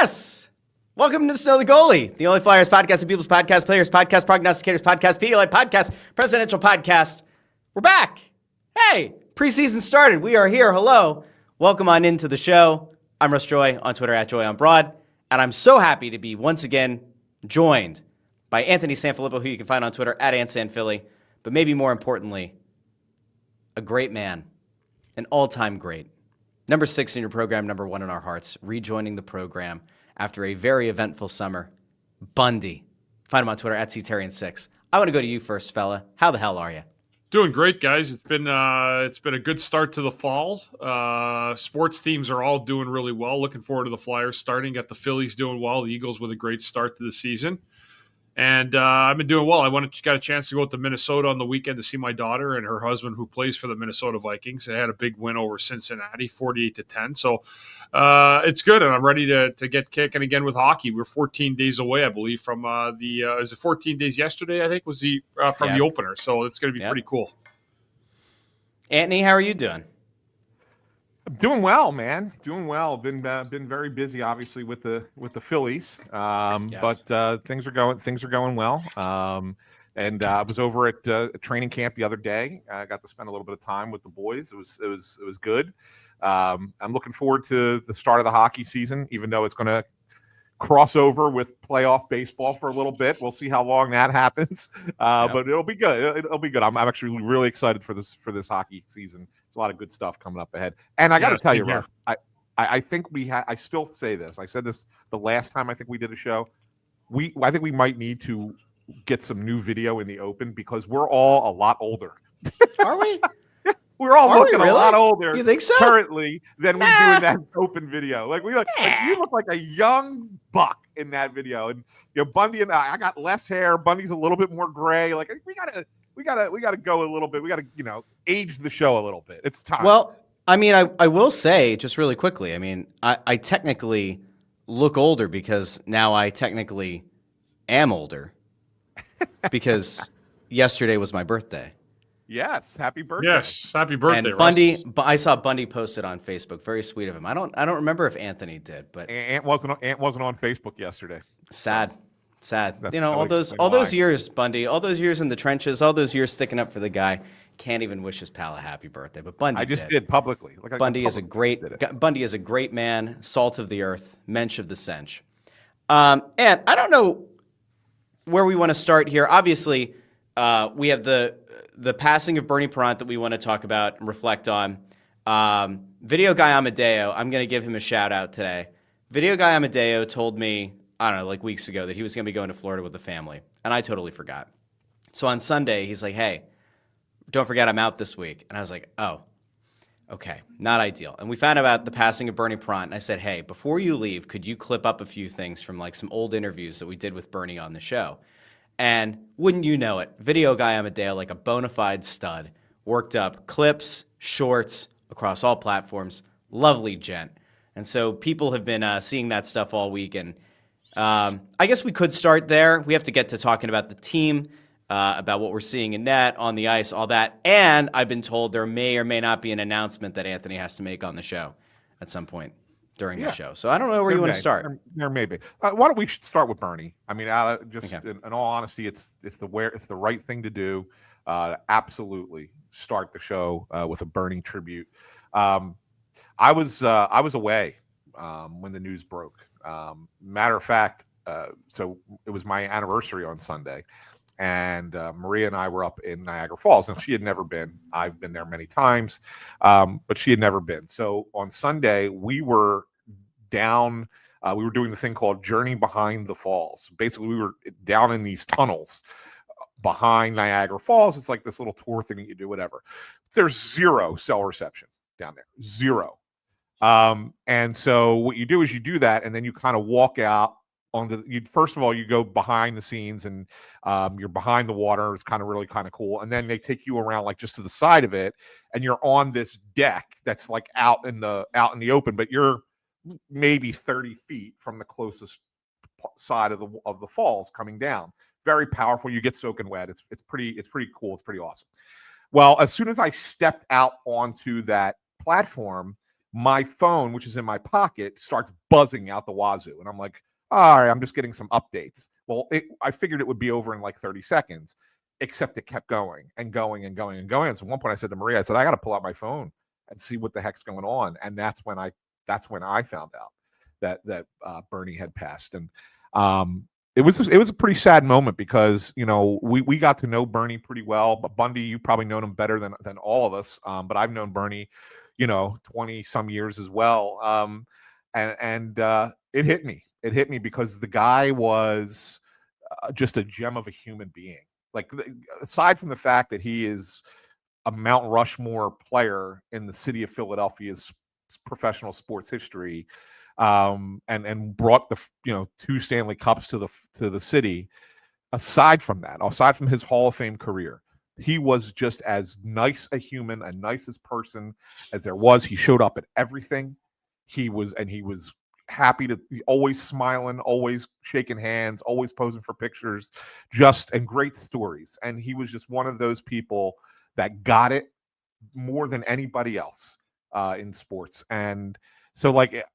Yes! Welcome to Snow The Goalie, the only Flyers podcast, the people's podcast, players podcast, prognosticators podcast, Pedialyte podcast, presidential podcast. We're back. Hey, preseason started. We are here. Hello. Welcome on into the show. I'm Russ Joy on Twitter @JoyOnBroad, and I'm so happy to be once again joined by Anthony SanFilippo, who you can find on Twitter @AntSanPhilly, but maybe more importantly, a great man, an all-time great. Number 6 in your program, number 1 in our hearts, rejoining the program after a very eventful summer, Bundy. Find him on Twitter @CTherien6. I want to go to you first, fella. How the hell are you? Doing great, guys. It's been a good start to the fall. Sports teams are all doing really well. Looking forward to the Flyers starting. Got the Phillies doing well. The Eagles with a great start to the season. And I've been doing well. I got a chance to go to Minnesota on the weekend to see my daughter and her husband, who plays for the Minnesota Vikings. They had a big win over Cincinnati, 48-10. So it's good, and I'm ready to get kicking again with hockey. We're 14 days away, I believe, from is it 14 days yesterday, I think, was the opener. So it's going to be pretty cool. Anthony, how are you doing? I'm doing well, man. Doing well. Been very busy, obviously, with the Phillies. Yes. But things are going well. And I was over at training camp the other day. I got to spend a little bit of time with the boys. It was good. I'm looking forward to the start of the hockey season, even though it's going to cross over with playoff baseball for a little bit. We'll see how long that happens. But it'll be good. It'll be good. I'm actually really excited for this hockey season. There's a lot of good stuff coming up ahead. And I got to tell you, Rob, I think I still say this. I said this the last time I think we did a show. I think we might need to get some new video in the open because we're all a lot older. Are we? We're all looking a lot older. You think so? Currently than we do in that open video. Like you look like a young buck in that video. And Bundy and I got less hair. Bundy's a little bit more gray. Like we gotta go a little bit. We gotta age the show a little bit. It's time. Well, I mean, I will say just really quickly. I mean, I technically look older because now I technically am older because yesterday was my birthday. Yes, happy birthday. Yes, happy birthday, And Russ. Bundy, I saw Bundy posted on Facebook. Very sweet of him. I don't remember if Anthony did, but Ant wasn't on Facebook yesterday. sad. That's All those years, Bundy, all those years in the trenches, all those years sticking up for the guy. Can't even wish his pal a happy birthday, but Bundy I just did publicly. Bundy is a great man, salt of the earth, mensch of the sench. And I don't know where we want to start here. Obviously, we have the passing of Bernie Parent that we want to talk about and reflect on. Video Guy Amadeo, I'm going to give him a shout out today. Video Guy Amadeo told me, I don't know, like weeks ago, that he was going to be going to Florida with the family, and I totally forgot. So on Sunday, he's like, hey, don't forget I'm out this week. And I was like, oh, okay, not ideal. And we found out about the passing of Bernie Parent, and I said, hey, before you leave, could you clip up a few things from like some old interviews that we did with Bernie on the show? And wouldn't you know it, Video Guy Amadeo, like a bona fide stud, worked up clips, shorts across all platforms. Lovely gent. And so people have been seeing that stuff all week. And I guess we could start there. We have to get to talking about the team, about what we're seeing in net, on the ice, all that. And I've been told there may or may not be an announcement that Anthony has to make on the show at some point during the show. So I don't know where you want to start. There may be. Why don't we start with Bernie? I mean, in all honesty, it's the right thing to do. Absolutely, start the show with a Bernie tribute. I was away when the news broke. Matter of fact, so it was my anniversary on Sunday, and Maria and I were up in Niagara Falls, and she had never been. I've been there many times, but she had never been. So on Sunday, we were down. We were doing the thing called Journey Behind the Falls. Basically, we were down in these tunnels behind Niagara Falls. It's like this little tour thing that you do, whatever. There's zero cell reception down there. Zero. And so what you do is you do that, and then you kind of walk out first of all, you go behind the scenes, and you're behind the water. It's really kind of cool. And then they take you around like just to the side of it, and you're on this deck that's like out in the open, but you're maybe 30 feet from the closest side of the falls coming down. Very powerful. You get soaking wet. It's pretty cool. It's pretty awesome. Well, as soon as I stepped out onto that platform, my phone, which is in my pocket, starts buzzing out the wazoo. And I'm like, all right, I'm just getting some updates. Well, I figured it would be over in like 30 seconds, except it kept going and going and going and going. And so at one point I said to Maria, I said, I got to pull out my phone and see what the heck's going on. And that's when I found out that Bernie had passed. And it was a pretty sad moment because, you know, we got to know Bernie pretty well, but Bundy, you've probably known him better than all of us. But I've known Bernie, you know, 20 some years as well. And it hit me. It hit me because the guy was just a gem of a human being. Like, aside from the fact that he is a Mount Rushmore player in the city of Philadelphia's professional sports history, and brought the 2 Stanley Cups to the city. Aside from his Hall of Fame career, he was just as nice a human, a nicest person as there was. He showed up at everything. He was happy to be always smiling, always shaking hands, always posing for pictures, and great stories. And he was just one of those people that got it more than anybody else in sports. And so, like,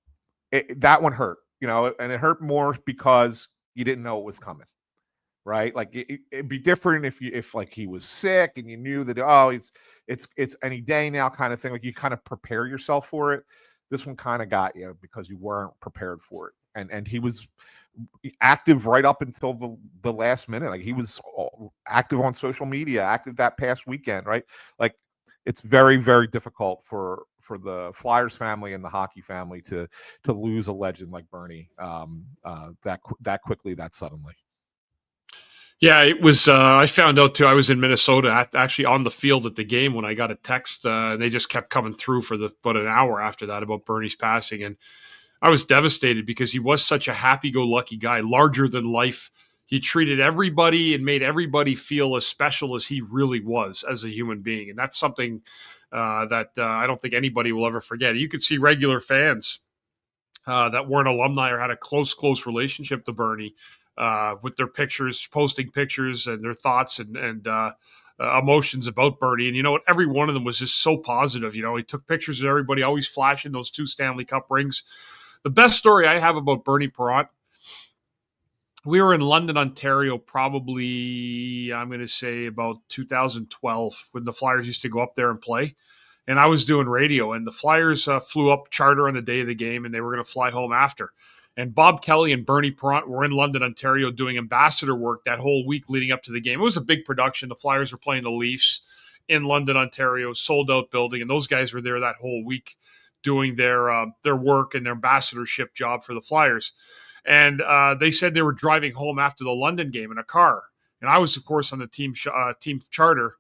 that one hurt, and it hurt more because you didn't know it was coming, right? Like, it'd be different if like he was sick and you knew that, it's any day now kind of thing. Like, you kind of prepare yourself for it. This one kind of got you because you weren't prepared for it. And he was active right up until the last minute. Like, he was active on social media, active that past weekend, right? Like, it's very, very difficult for the Flyers family and the hockey family to lose a legend like Bernie that quickly, that suddenly. Yeah, it was. I found out too. I was in Minnesota, actually on the field at the game, when I got a text. And they just kept coming through for about an hour after that about Bernie's passing, and I was devastated because he was such a happy-go-lucky guy, larger than life. He treated everybody and made everybody feel as special as he really was as a human being, and that's something that I don't think anybody will ever forget. You could see regular fans that weren't alumni or had a close relationship to Bernie, with their pictures, posting pictures and their thoughts and emotions about Bernie. And you know what? Every one of them was just so positive. He took pictures of everybody, always flashing those 2 Stanley Cup rings. The best story I have about Bernie Parent, we were in London, Ontario, probably, I'm going to say about 2012, when the Flyers used to go up there and play. And I was doing radio, and the Flyers flew up charter on the day of the game, and they were going to fly home after. And Bob Kelly and Bernie Parent were in London, Ontario, doing ambassador work that whole week leading up to the game. It was a big production. The Flyers were playing the Leafs in London, Ontario, sold-out building, and those guys were there that whole week doing their work and their ambassadorship job for the Flyers. And they said they were driving home after the London game in a car. And I was, of course, on the team charter.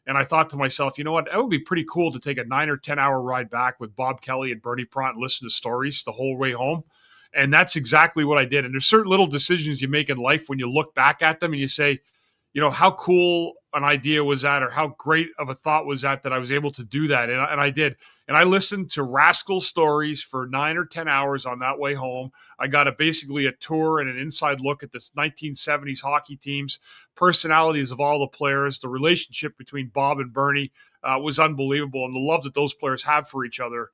And I thought to myself, you know what? It would be pretty cool to take a 9 or 10 hour ride back with Bob Kelly and Bernie Parent and listen to stories the whole way home. And that's exactly what I did. And there's certain little decisions you make in life when you look back at them and you say, how cool an idea was that, or how great of a thought was that I was able to do that. And I did. And I listened to Rascal stories for 9 or 10 hours on that way home. I got basically a tour and an inside look at this 1970s hockey teams, personalities of all the players. The relationship between Bob and Bernie was unbelievable. And the love that those players have for each other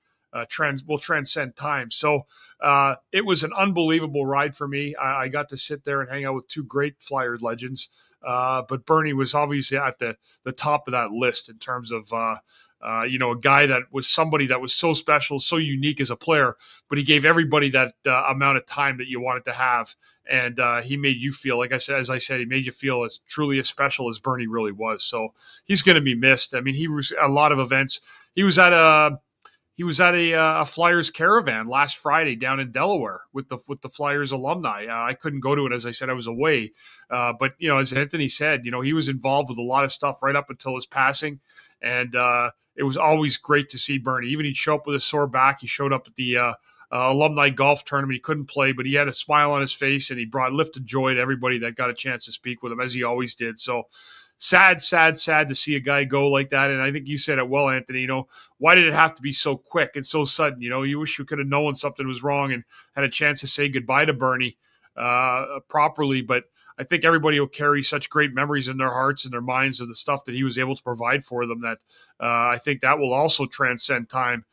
will transcend time. So it was an unbelievable ride for me. I got to sit there and hang out with 2 great Flyers legends. But Bernie was obviously at the top of that list in terms of, a guy that was somebody that was so special, so unique as a player, but he gave everybody that amount of time that you wanted to have. And he made you feel, as I said, he made you feel as truly as special as Bernie really was. So he's going to be missed. I mean, he was at a lot of events. He was at a Flyers caravan last Friday down in Delaware with the Flyers alumni. I couldn't go to it, as I said, I was away. But as Anthony said, he was involved with a lot of stuff right up until his passing, and it was always great to see Bernie. Even he'd show up with a sore back. He showed up at the alumni golf tournament. He couldn't play, but he had a smile on his face, and he lifted joy to everybody that got a chance to speak with him, as he always did. So. Sad to see a guy go like that. And I think you said it well, Anthony. Why did it have to be so quick and so sudden? You wish you could have known something was wrong and had a chance to say goodbye to Bernie properly. But I think everybody will carry such great memories in their hearts and their minds of the stuff that he was able to provide for them that I think that will also transcend time.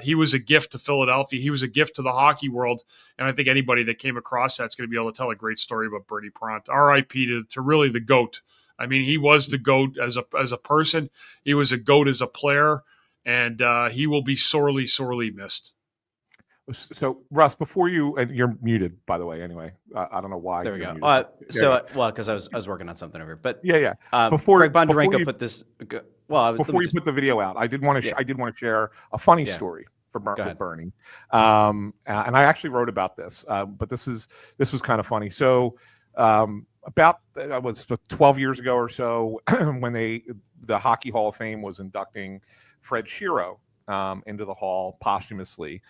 He was a gift to Philadelphia. He was a gift to the hockey world. And I think anybody that came across that's going to be able to tell a great story about Bernie Parent. R.I.P. to really the GOAT. I mean, he was the GOAT as a person. He was a GOAT as a player. And he will be sorely, sorely missed. So, Russ, before and you're muted, by the way, anyway. I don't know why. There we go. Because I was working on something over here. But yeah. Before Greg Bondarenko put this. Before you put the video out, I did want to share a funny story for Bernie. And I actually wrote about this, but this was kind of funny. So, about that was 12 years ago or so, when the Hockey Hall of Fame was inducting Fred Shero into the hall posthumously.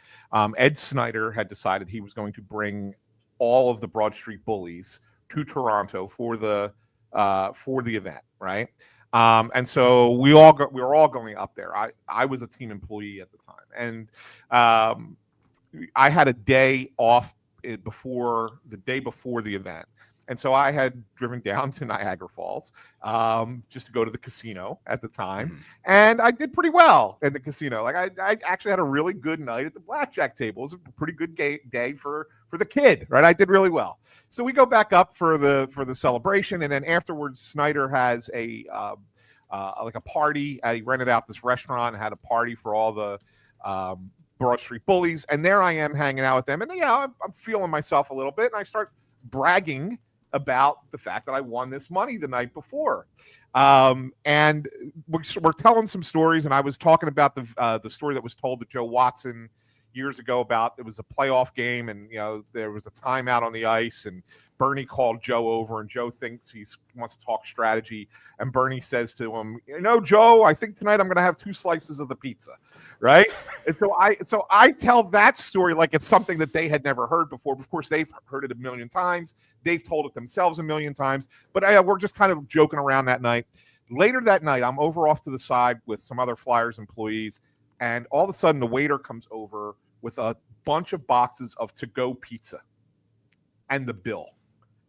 Ed Snyder had decided he was going to bring all of the Broad Street Bullies to Toronto for the event, right? And so we were all going up there. I was a team employee at the time, and I had a day off before the event. And so I had driven down to Niagara Falls just to go to the casino at the time. And I did pretty well in the casino. Like I actually had a really good night at the blackjack table. It was a pretty good day for the kid, right? I did really well. So we go back up for the celebration. And then afterwards, Snyder has a party. He rented out this restaurant and had a party for all the Broad Street Bullies. And there I am hanging out with them. And I'm feeling myself a little bit. And I start bragging about the fact that I won this money the night before. And we're telling some stories, and I was talking about the story that was told to Joe Watson years ago about it was a playoff game, and there was a timeout on the ice, and Bernie called Joe over, and Joe thinks he wants to talk strategy, and Bernie says to him, Joe, I think tonight I'm going to have 2 slices of the pizza, right? And so I tell that story like it's something that they had never heard before. Of course, they've heard it a million times. They've told it themselves a million times, but we're just kind of joking around that night. Later that night, I'm off to the side with some other Flyers employees, and all of a sudden the waiter comes over with a bunch of boxes of to-go pizza and the bill.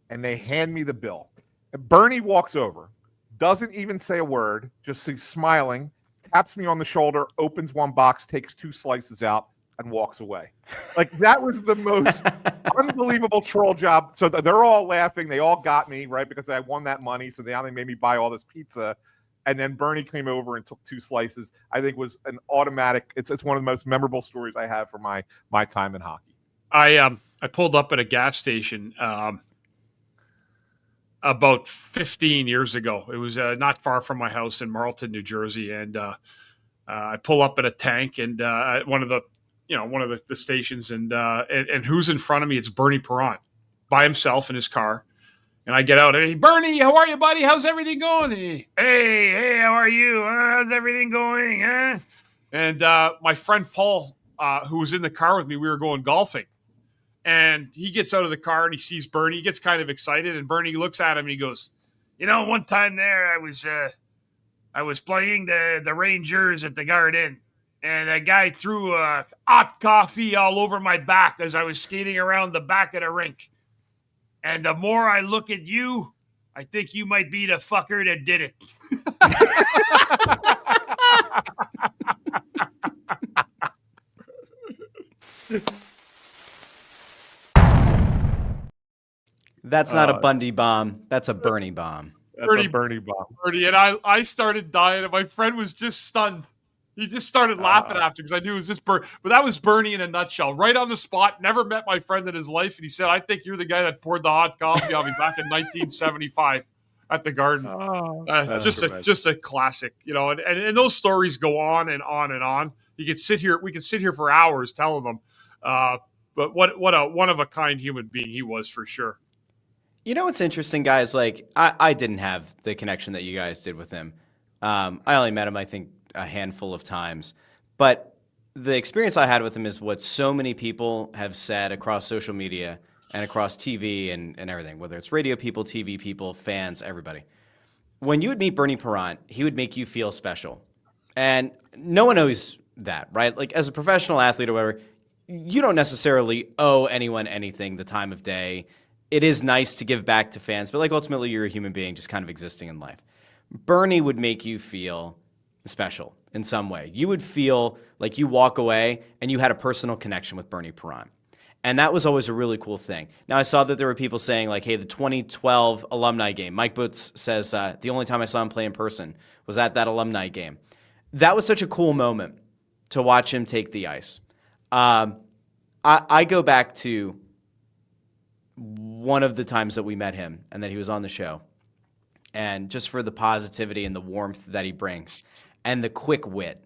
And they hand me the bill. And Bernie walks over, doesn't even say a word, just smiling, taps me on the shoulder, opens one box, takes 2 slices out, and walks away. Like, that was the most unbelievable troll job. So they're all laughing. They all got me, right, because I won that money. So they made me buy all this pizza. And then Bernie came over and took 2 slices. I think was an automatic. It's one of the most memorable stories I have from my time in hockey. I pulled up at a gas station about 15 years ago. It was not far from my house in Marlton, New Jersey, and I pull up at a tank and at one of the stations, and who's in front of me? It's Bernie Parent by himself in his car. And I get out, hey, Bernie, how are you, buddy? How's everything going? Hey, how are you? How's everything going? Huh? And my friend Paul, who was in the car with me, we were going golfing. And he gets out of the car and he sees Bernie. He gets kind of excited, and Bernie looks at him and he goes, one time there I was playing the Rangers at the Garden, and a guy threw hot coffee all over my back as I was skating around the back of the rink. And the more I look at you, I think you might be the fucker that did it. That's not a Bundy bomb. That's a Bernie bomb. That's a Bernie bomb. Bernie, and I started dying, and my friend was just stunned. He just started laughing after, because I knew it was just Bernie. But that was Bernie in a nutshell. Right on the spot. Never met my friend in his life. And he said, I think you're the guy that poured the hot coffee on me back in 1975 at the Garden. Just a classic, and those stories go on and on and on. We could sit here for hours telling them. But what a one of a kind human being he was, for sure. What's interesting, guys? Like, I didn't have the connection that you guys did with him. I only met him, I think, a handful of times. But the experience I had with him is what so many people have said across social media and across TV and everything, whether it's radio people, TV people, fans, everybody. When you would meet Bernie Parent, he would make you feel special. And no one knows that, right? Like, as a professional athlete or whatever, you don't necessarily owe anyone anything the time of day. It is nice to give back to fans, but like, ultimately you're a human being just kind of existing in life. Bernie would make you feel special. in some way. You would feel like you walk away and you had a personal connection with Bernie Perron. And that was always a really cool thing. Now, I saw that there were people saying, like, hey, the 2012 alumni game. Mike Boots says the only time I saw him play in person was at that alumni game. That was such a cool moment to watch him take the ice. I go back to one of the times that we met him and that he was on the show. And just for the positivity and the warmth that he brings and the quick wit.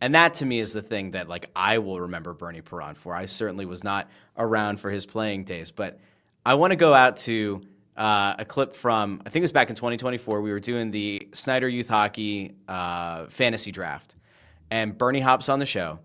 And that to me is the thing that like I will remember Bernie Perron for. I certainly was not around for his playing days, but I want to go out to a clip from, I think it was back in 2024. We were doing the Snyder Youth Hockey fantasy draft, and Bernie hops on the show,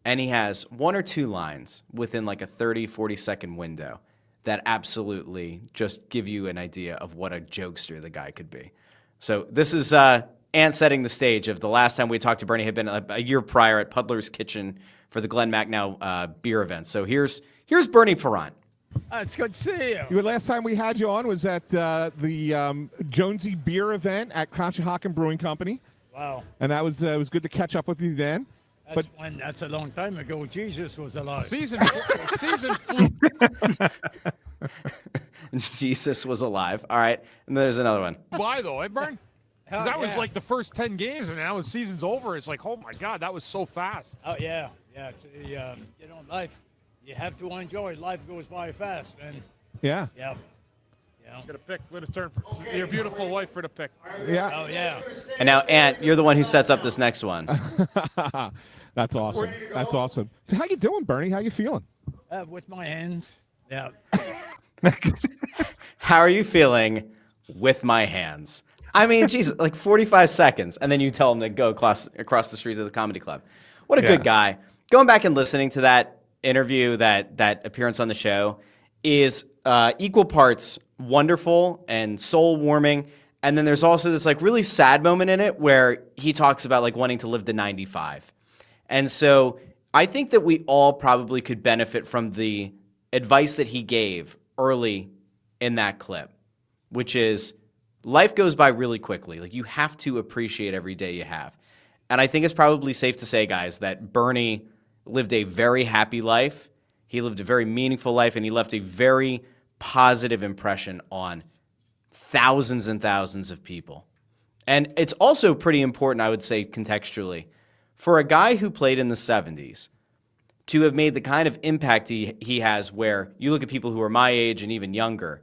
and he has one or two lines within like a 30, 40-second window that absolutely just give you an idea of what a jokester the guy could be. So this is Ant setting the stage of the last time we talked to Bernie had been a year prior at Puddler's Kitchen for the Glenn Macnow beer event. So here's Bernie Perron. It's good to see you. The last time we had you on was at the Jonesy beer event at Conshohocken Brewing Company. Wow. And that was it was good to catch up with you then. That's a long time ago. Jesus was alive. Season flew. Jesus was alive. All right. And there's another one. Why though, Bern? Because that was like the first 10 games, and now the season's over. It's like, oh my God, that was so fast. Oh yeah. Life. You have to enjoy. Life goes by fast, man. Yeah. Yeah. Got to pick. Let us turn for your beautiful wife for the pick. Yeah. Oh yeah. And now, Ant, you're the one who sets up this next one. That's awesome. That's awesome. So how you doing, Bernie? How you feeling? With my hands. Yeah. How are you feeling with my hands? I mean, geez, like 45 seconds, and then you tell him to go across the street to the comedy club. What a good guy. Going back and listening to that interview, that appearance on the show, is equal parts wonderful and soul warming. And then there's also this like really sad moment in it where he talks about like wanting to live to 95. And so I think that we all probably could benefit from the advice that he gave early in that clip, which is life goes by really quickly. Like you have to appreciate every day you have. And I think it's probably safe to say, guys, that Bernie lived a very happy life. He lived a very meaningful life, and he left a very positive impression on thousands and thousands of people. And it's also pretty important, I would say, contextually, for a guy who played in the 70s to have made the kind of impact he has, where you look at people who are my age and even younger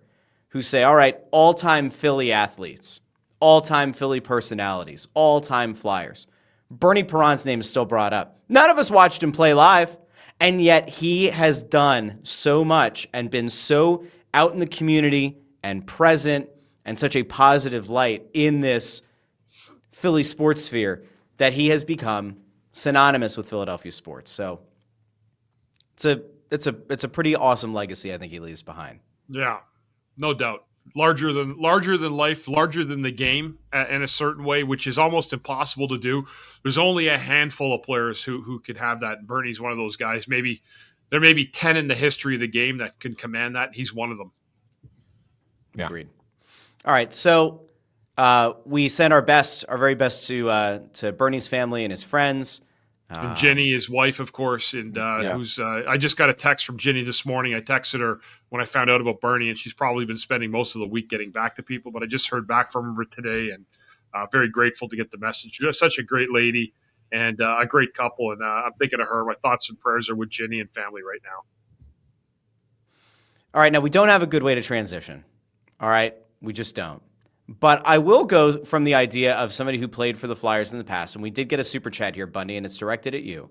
who say, all right, all-time Philly athletes, all-time Philly personalities, all-time Flyers. Bernie Perron's name is still brought up. None of us watched him play live, and yet he has done so much and been so out in the community and present and such a positive light in this Philly sports sphere that he has become synonymous with Philadelphia sports. So it's a pretty awesome legacy I think he leaves behind. Yeah, no doubt. Larger than life, larger than the game in a certain way, which is almost impossible to do. There's only a handful of players who could have that. Bernie's one of those guys. Maybe there may be 10 in the history of the game that can command that. He's one of them. Yeah. Agreed. All right, so we send our very best to Bernie's family and his friends. And Jenny, his wife, of course, and who's I just got a text from Jenny this morning. I texted her when I found out about Bernie, and she's probably been spending most of the week getting back to people, but I just heard back from her today, and very grateful to get the message. She's such a great lady and a great couple, and I'm thinking of her. My thoughts and prayers are with Jenny and family right now. All right, now we don't have a good way to transition. All right, we just don't. But I will go from the idea of somebody who played for the Flyers in the past, and we did get a super chat here, Bundy, and it's directed at you.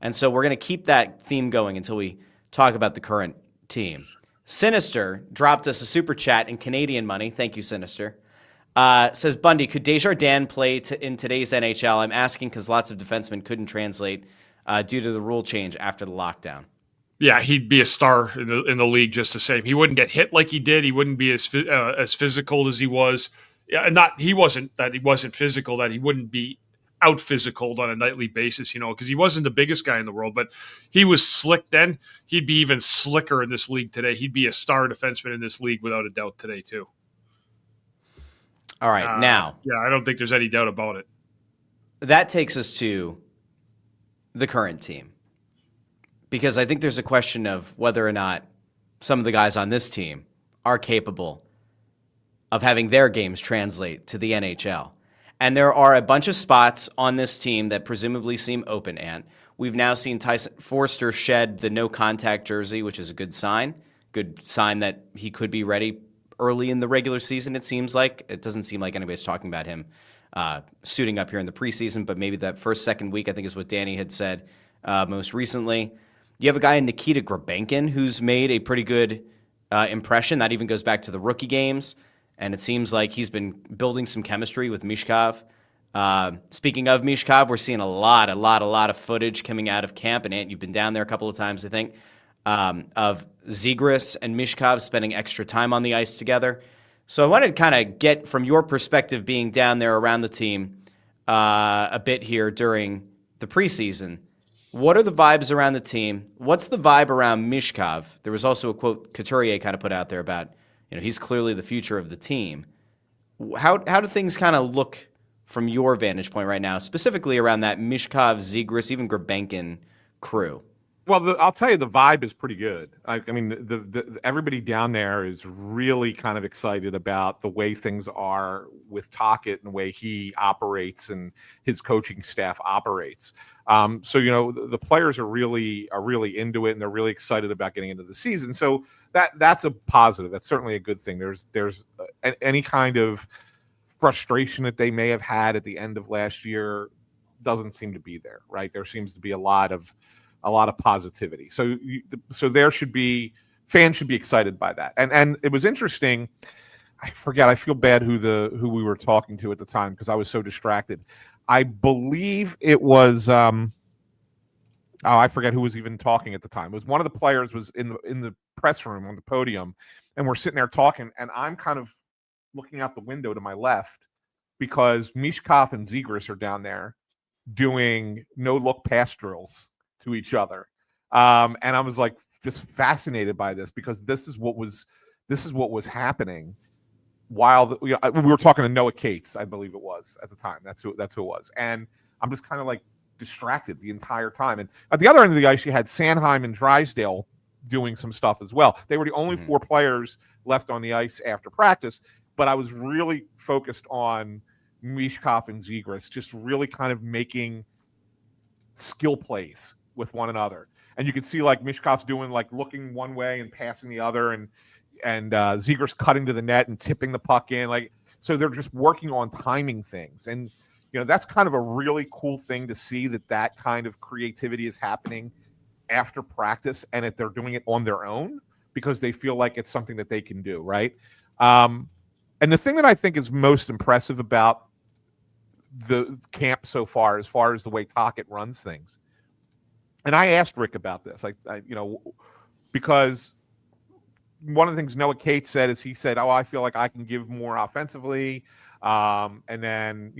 And so we're going to keep that theme going until we talk about the current team. Sinister dropped us a super chat in Canadian money. Thank you, Sinister. Says, Bundy, could Desjardins play in today's NHL? I'm asking because lots of defensemen couldn't translate due to the rule change after the lockdown. Yeah, he'd be a star in the league just the same. He wouldn't get hit like he did. He wouldn't be as physical as he was. Yeah, he wasn't physical. That he wouldn't be out physical on a nightly basis, because he wasn't the biggest guy in the world, but he was slick then. He'd be even slicker in this league today. He'd be a star defenseman in this league without a doubt today too. All right, now. Yeah, I don't think there's any doubt about it. that takes us to the current team, because I think there's a question of whether or not some of the guys on this team are capable of having their games translate to the NHL. And there are a bunch of spots on this team that presumably seem open, Ant. We've now seen Tyson Foerster shed the no-contact jersey, which is a good sign. Good sign that he could be ready early in the regular season, it seems like. It doesn't seem like anybody's talking about him suiting up here in the preseason, but maybe that second week, I think is what Danny had said most recently. You have a guy in Nikita Grabenkin who's made a pretty good impression. That even goes back to the rookie games, and it seems like he's been building some chemistry with Mishkov. Speaking of Mishkov, we're seeing a lot of footage coming out of camp, and Ant, you've been down there a couple of times, I think, of Zegras and Mishkov spending extra time on the ice together. So I wanted to kind of get, from your perspective, being down there around the team a bit here during the preseason, what are the vibes around the team? What's the vibe around Mishkov? There was also a quote Couturier kind of put out there about, he's clearly the future of the team. How do things kind of look from your vantage point right now, specifically around that Mishkov, Zegras, even Grabenkin crew? Well, I'll tell you, the vibe is pretty good. I mean, the everybody down there is really kind of excited about the way things are with Tocchet and the way he operates and his coaching staff operates. So the players are really into it, and they're really excited about getting into the season. So that's a positive. That's certainly a good thing. There's any kind of frustration that they may have had at the end of last year doesn't seem to be there, right? There seems to be a lot of positivity. So there should be, fans should be excited by that. And it was interesting. I forget. I feel bad who we were talking to at the time because I was so distracted. I believe it was. I forget who was even talking at the time. It was one of the players was in the press room on the podium, and we're sitting there talking, and I'm kind of looking out the window to my left because Mishkov and Zegras are down there doing no-look pass drills to each other, and I was like just fascinated by this because this is what was happening while we were talking to Noah Cates, I believe it was at the time. That's who it was, and I'm just kind of like distracted the entire time. And at the other end of the ice, you had Sanheim and Drysdale doing some stuff as well. They were the only four players left on the ice after practice, but I was really focused on Mishkov and Zegras, just really kind of making skill plays with one another. And you could see like Mishkov's doing like looking one way and passing the other, and Zegras cutting to the net and tipping the puck in. Like, so they're just working on timing things. And, that's kind of a really cool thing to see that kind of creativity is happening after practice and that they're doing it on their own because they feel like it's something that they can do. Right. And the thing that I think is most impressive about the camp so far as the way Tocchet runs things. And I asked Rick about this, because one of the things Noah Cates said is he said, I feel like I can give more offensively. And then,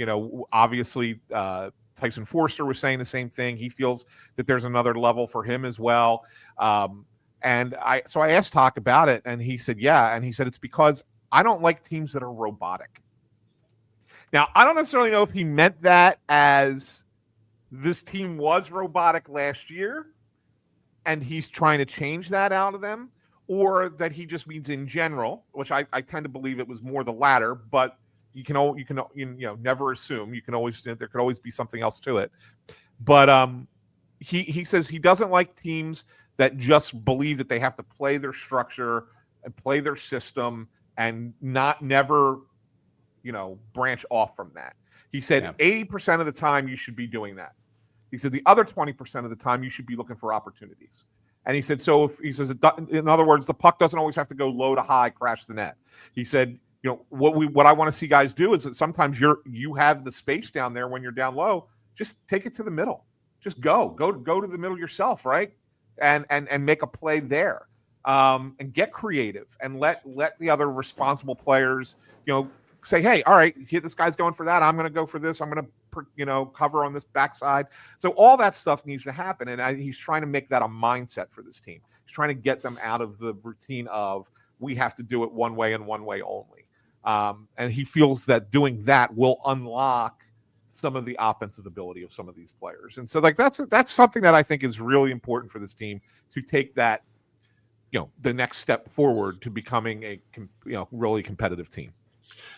obviously Tyson Foerster was saying the same thing. He feels that there's another level for him as well. And I asked Toc about it, and he said, yeah. And he said, it's because I don't like teams that are robotic. Now, I don't necessarily know if he meant that as this team was robotic last year and he's trying to change that out of them, or that he just means in general, which I tend to believe it was more the latter, but you can never assume. You can always, there could always be something else to it. But he says he doesn't like teams that just believe that they have to play their structure and play their system and never branch off from that. He said 80% of the time you should be doing that. He said the other 20% of the time you should be looking for opportunities. And he said, in other words, the puck doesn't always have to go low to high, crash the net. He said, what I want to see guys do is that sometimes you have the space down there when you're down low, just take it to the middle. Just go to the middle yourself, right? And make a play there. And get creative and let the other responsible players, say, hey, all right, this guy's going for that. I'm going to go for this. I'm going to, cover on this backside. So all that stuff needs to happen. And he's trying to make that a mindset for this team. He's trying to get them out of the routine of we have to do it one way and one way only. And he feels that doing that will unlock some of the offensive ability of some of these players. And so like that's something that I think is really important for this team to take that, the next step forward to becoming a, really competitive team.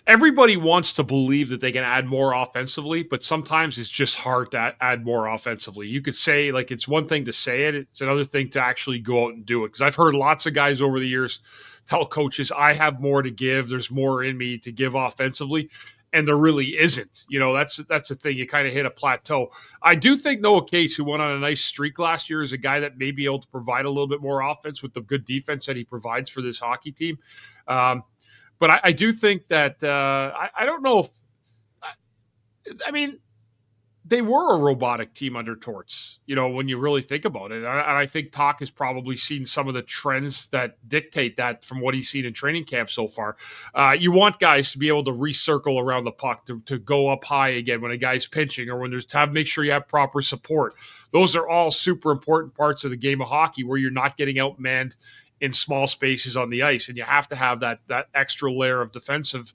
Everybody wants to believe that they can add more offensively, but sometimes it's just hard to add more offensively. You could say, like, it's one thing to say it, it's another thing to actually go out and do it. Because I've heard lots of guys over the years tell coaches, I have more to give, there's more in me to give offensively, and there really isn't. That's the thing. You kind of hit a plateau. I do think Noah Cates, who went on a nice streak last year, is a guy that may be able to provide a little bit more offense with the good defense that he provides for this hockey team. But I do think that I don't know if – I mean, they were a robotic team under Torts, when you really think about it. And I think Talk has probably seen some of the trends that dictate that from what he's seen in training camp so far. You want guys to be able to recircle around the puck, to go up high again when a guy's pinching, or when there's to make sure you have proper support. Those are all super important parts of the game of hockey where you're not getting outmanned in small spaces on the ice, and you have to have that extra layer of defensive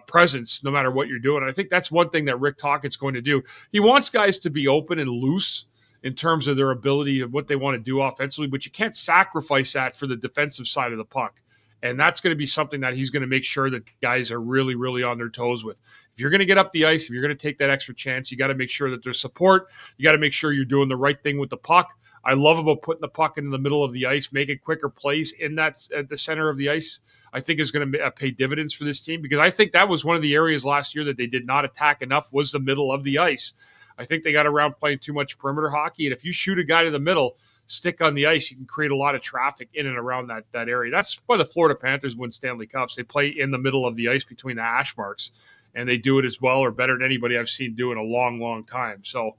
presence no matter what you're doing. And I think that's one thing that Rick Tocchet's going to do. He wants guys to be open and loose in terms of their ability of what they want to do offensively, but you can't sacrifice that for the defensive side of the puck. And that's going to be something that he's going to make sure that guys are really, really on their toes with. If you're going to get up the ice, if you're going to take that extra chance, you got to make sure that there's support. You got to make sure you're doing the right thing with the puck. I love about putting the puck into the middle of the ice, making quicker plays at the center of the ice. I think is going to pay dividends for this team, because I think that was one of the areas last year that they did not attack enough, was the middle of the ice. I think they got around playing too much perimeter hockey. And if you shoot a guy to the middle, stick on the ice, you can create a lot of traffic in and around that area. That's why the Florida Panthers win Stanley Cups. They play in the middle of the ice between the hash marks, and they do it as well or better than anybody I've seen do in a long, long time. So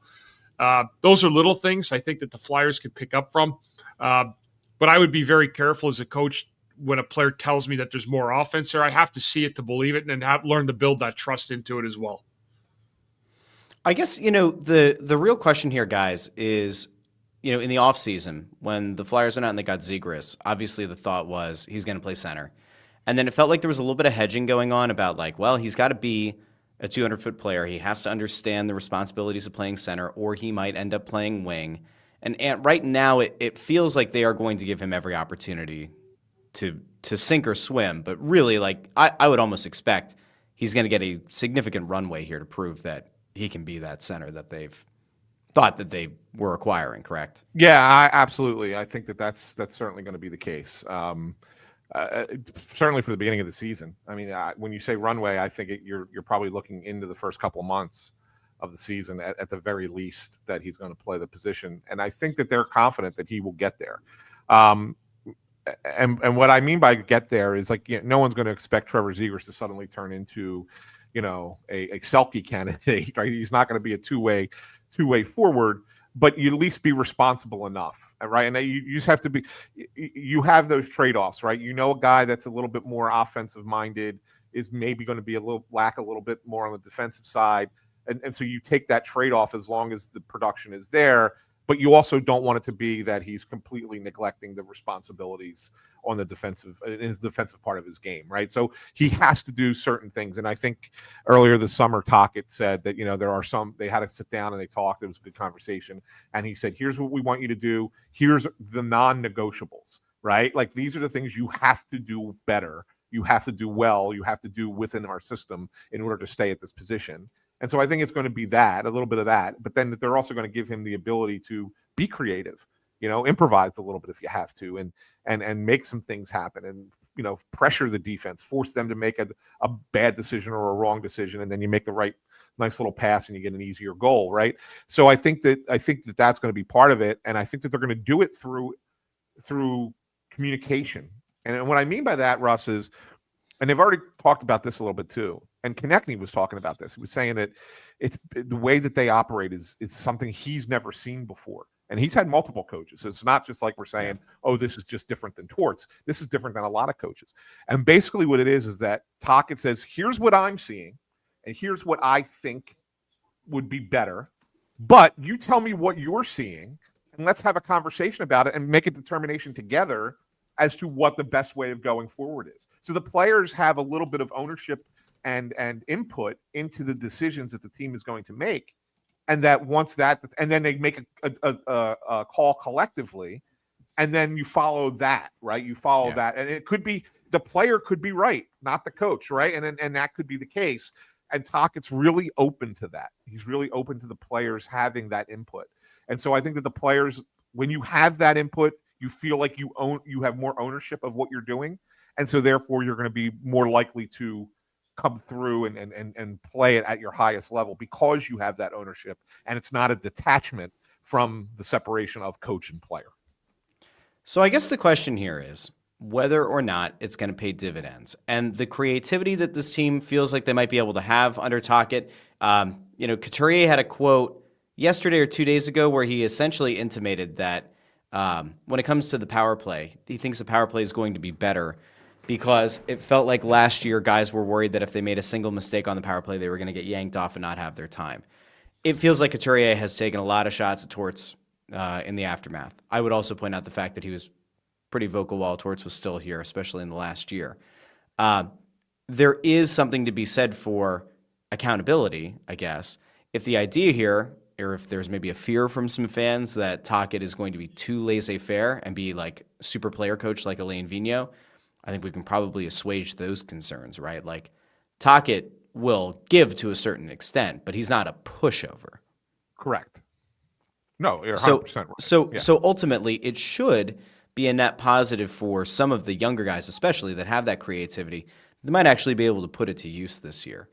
those are little things I think that the Flyers could pick up from. But I would be very careful as a coach when a player tells me that there's more offense there. I have to see it to believe it, and then learn to build that trust into it as well. I guess, the real question here, guys, is, in the offseason, when the Flyers went out and they got Zegras, obviously the thought was he's going to play center. And then it felt like there was a little bit of hedging going on about, like, well, he's got to be a 200-foot player. He has to understand the responsibilities of playing center, or he might end up playing wing. And right now it feels like they are going to give him every opportunity to sink or swim. But really, like, I would almost expect he's going to get a significant runway here to prove that he can be that center that they've thought that they were acquiring, correct? Yeah, absolutely. I think that's certainly going to be the case. Certainly for the beginning of the season. I mean, when you say runway, I think you're probably looking into the first couple months of the season at the very least that he's going to play the position. And I think that they're confident that he will get there. And what I mean by get there is, like, no one's going to expect Trevor Zegras to suddenly turn into, a Selke candidate, right? He's not going to be a two-way forward, but you at least be responsible enough, right? And you just have to be, you have those trade-offs, right? A guy that's a little bit more offensive-minded is maybe going to be lack a little bit more on the defensive side. And so you take that trade-off as long as the production is there, but you also don't want it to be that he's completely neglecting the responsibilities on the defensive part of his game, right? So he has to do certain things. And I think earlier this summer, Tocchet said that, they had to sit down and they talked. It was a good conversation. And he said, here's what we want you to do. Here's the non-negotiables, right? Like, these are the things you have to do better. You have to do well. You have to do within our system in order to stay at this position. And so I think it's going to be a little bit of that, but then they're also going to give him the ability to be creative, improvise a little bit if you have to, and make some things happen, and, pressure the defense, force them to make a bad decision or a wrong decision. And then you make the right, nice little pass and you get an easier goal. Right. So I think that that's going to be part of it. And I think that they're going to do it through communication. And what I mean by that, Russ, is, and they've already talked about this a little bit too, and Konechny was talking about this. He was saying that it's the way that they operate is something he's never seen before. And he's had multiple coaches. So it's not just like we're saying, oh, this is just different than Torts. This is different than a lot of coaches. And basically what it is that Tocchet says, here's what I'm seeing, and here's what I think would be better. But you tell me what you're seeing, and let's have a conversation about it and make a determination together as to what the best way of going forward is. So the players have a little bit of ownership and input into the decisions that the team is going to make, and that once that, and then they make a call collectively, and then you follow that, right? You follow that, and it could be the player could be right, not the coach, right? And that could be the case. And Tockett's really open to that. He's really open to the players having that input. And so I think that the players, when you have that input, you feel like you have more ownership of what you're doing. And so therefore you're going to be more likely to come through and play it at your highest level because you have that ownership, and it's not a detachment from the separation of coach and player. So I guess the question here is whether or not it's going to pay dividends. And the creativity that this team feels like they might be able to have under Tocchet. Couturier had a quote yesterday or 2 days ago where he essentially intimated that when it comes to the power play, he thinks the power play is going to be better because it felt like last year guys were worried that if they made a single mistake on the power play, they were going to get yanked off and not have their time. It feels like Couturier has taken a lot of shots at Torts in the aftermath. I would also point out the fact that he was pretty vocal while Torts was still here, especially in the last year. There is something to be said for accountability, I guess. If the idea here, or if there's maybe a fear from some fans that Tocchet is going to be too laissez-faire and be like super player coach like Alain Vigneault, I think we can probably assuage those concerns, right? Like Tocchet will give to a certain extent, but he's not a pushover. Correct. No, you're 100% right. So ultimately, it should be a net positive for some of the younger guys, especially that have that creativity. They might actually be able to put it to use this year.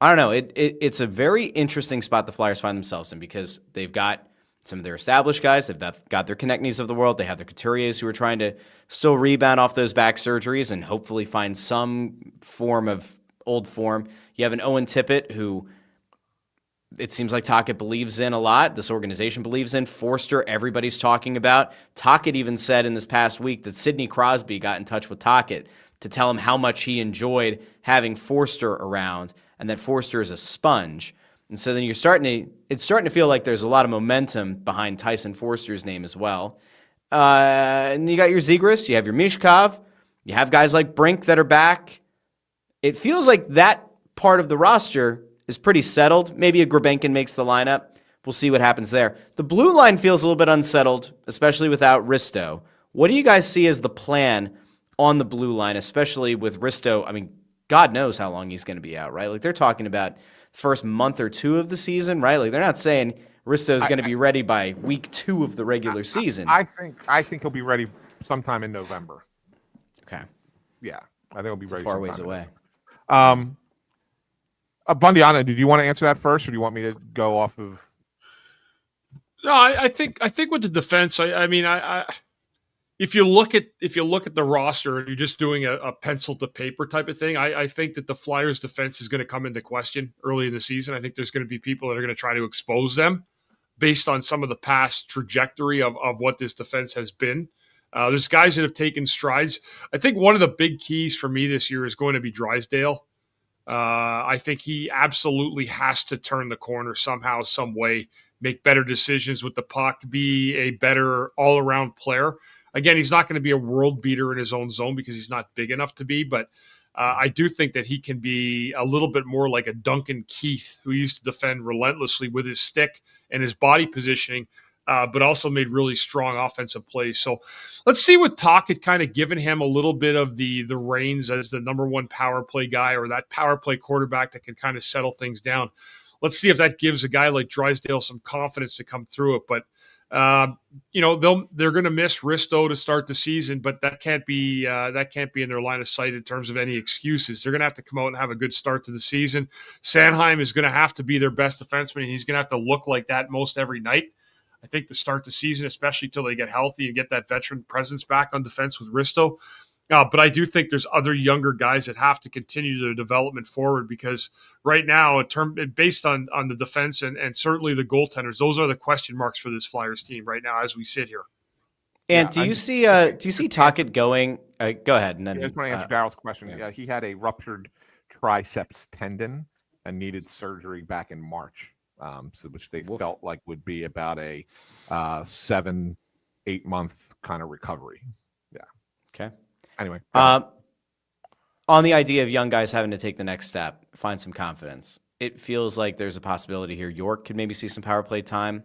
I don't know. It's a very interesting spot the Flyers find themselves in because they've got some of their established guys. They've got their Konechny's of the world. They have their Couturiers who are trying to still rebound off those back surgeries and hopefully find some form of old form. You have an Owen Tippett who it seems like Tocchet believes in a lot. This organization believes in. Forster, everybody's talking about. Tocchet even said in this past week that Sidney Crosby got in touch with Tocchet to tell him how much he enjoyed having Forster around and that Forster is a sponge. And so then it's starting to feel like there's a lot of momentum behind Tyson Forster's name as well. And you got your Zegras, you have your Mishkov, you have guys like Brink that are back. It feels like that part of the roster is pretty settled. Maybe a Grebenkin makes the lineup. We'll see what happens there. The blue line feels a little bit unsettled, especially without Risto. What do you guys see as the plan on the blue line, especially with Risto? I mean, God knows how long he's going to be out, right? Like they're talking about the first month or two of the season, right? Like they're not saying Risto is going to be ready by week 2 of the regular season. I think he'll be ready sometime in November. Okay. Yeah, I think he'll be ready. Far ways away. Bundy, did you want to answer that first, or do you want me to go off of? No, I think with the defense, if you look at the roster and you're just doing a pencil to paper type of thing, I think that the Flyers defense is going to come into question early in the season. I think there's going to be people that are going to try to expose them based on some of the past trajectory of what this defense has been. There's guys that have taken strides. I think one of the big keys for me this year is going to be Drysdale. I think he absolutely has to turn the corner somehow, some way, make better decisions with the puck, be a better all-around player. Again, he's not going to be a world beater in his own zone because he's not big enough to be, but I do think that he can be a little bit more like a Duncan Keith, who used to defend relentlessly with his stick and his body positioning, but also made really strong offensive plays. So let's see what Tocchet kind of given him a little bit of the reins as the number one power play guy or that power play quarterback that can kind of settle things down. Let's see if that gives a guy like Drysdale some confidence to come through it. But they're going to miss Risto to start the season, but that can't be in their line of sight in terms of any excuses. They're going to have to come out and have a good start to the season. Sanheim is going to have to be their best defenseman, and he's going to have to look like that most every night. I think to start the season, especially till they get healthy and get that veteran presence back on defense with Risto. But I do think there's other younger guys that have to continue their development forward because right now, based on the defense and certainly the goaltenders, those are the question marks for this Flyers team right now as we sit here. And do you see Tocchet going? Go ahead. And then I just want to answer Daryl's question. Yeah, he had a ruptured triceps tendon and needed surgery back in March, which they felt like would be about a 7-8 month kind of recovery. Yeah. Okay. Anyway, on the idea of young guys having to take the next step, find some confidence, it feels like there's a possibility here. York could maybe see some power play time,